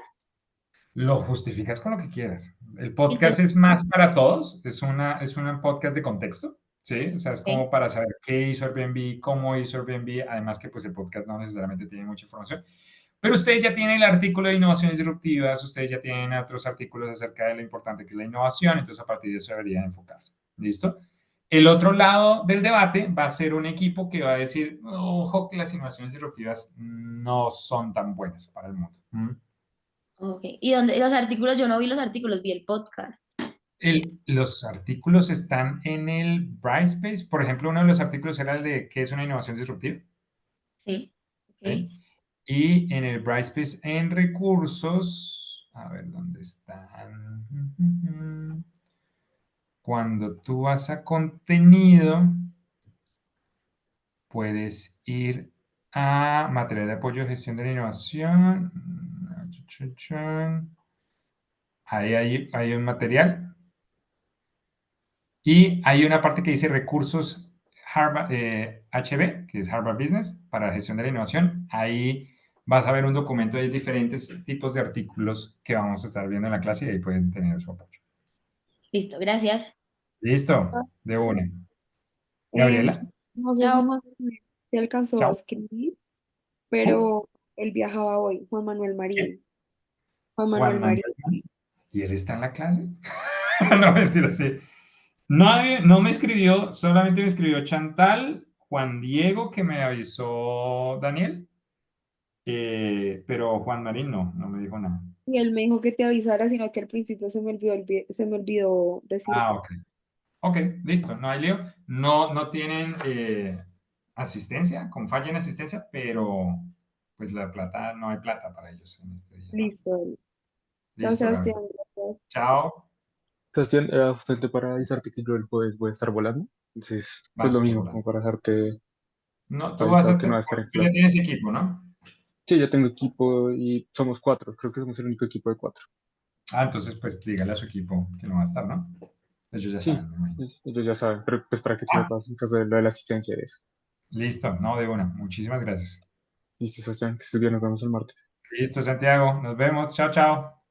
Lo justificas con lo que quieras. El podcast Entonces, es más para todos, es un podcast de contexto, ¿sí? O sea, es ok, como para saber qué hizo Airbnb, cómo hizo Airbnb, además que pues el podcast no necesariamente tiene mucha información. Pero ustedes ya tienen el artículo de innovaciones disruptivas, ustedes ya tienen otros artículos acerca de lo importante que es la innovación, entonces a partir de eso deberían enfocarse. ¿Listo? El otro lado del debate va a ser un equipo que va a decir, ojo, que las innovaciones disruptivas no son tan buenas para el mundo. ¿Mm? ok. ¿Y dónde los artículos? Yo no vi los artículos, vi el podcast. Los artículos están en el Brightspace. Por ejemplo, uno de los artículos era el de ¿qué es una innovación disruptiva? Sí, ok. ¿Sí? Y en el Brightspace en recursos, a ver dónde están. Cuando tú vas a contenido, puedes ir a material de apoyo de gestión de la innovación. Ahí hay un material. Y hay una parte que dice recursos Harvard, HB, que es Harvard Business, para la gestión de la innovación. Ahí vas a ver un documento de diferentes tipos de artículos que vamos a estar viendo en la clase y ahí pueden tener su apoyo. Listo, gracias. ¿Listo? De una. Eh, Gabriela, no sé si Chao. Juan Manuel se alcanzó a chao. escribir, ¿Cómo? pero él viajaba hoy, Juan Manuel ¿Quién? Marín. Juan Juan Manuel Manuel. Marín. ¿Y él está en la clase? No, mentira, sí. Nadie, no me escribió, solamente me escribió Chantal, Juan Diego, que me avisó Daniel, pero Juan Marín no me dijo nada. Y él me dijo que te avisara, sino que al principio se me olvidó Ah, decirte. ok. Ok, listo, no hay lío. No tienen asistencia, con falla en asistencia, pero pues la plata, no hay plata para ellos en este día, ¿no? Listo. Chao, Listo, Gabriel. Sebastián. Gracias. Chao. Sebastián, era justamente para avisarte que yo el jueves voy a estar volando. Entonces, Vas pues a lo estar mismo, como volando. para dejarte No, tú vas a avisado que no hacer, va a estar en tú ya clase. tienes equipo, ¿no? Sí, ya tengo equipo y somos 4. Creo que somos el único equipo de 4. Ah, entonces pues dígale a su equipo que no va a estar, ¿no? Ellos ya Sí, saben, me imagino. ellos ya saben, pero pues para que tú Ah, sepas en caso de lo de la asistencia de eso. listo, no, de una. Muchísimas gracias. Listo, Sebastián, que estés bien, nos vemos el martes. Listo, Santiago. Nos vemos. Chao, chao.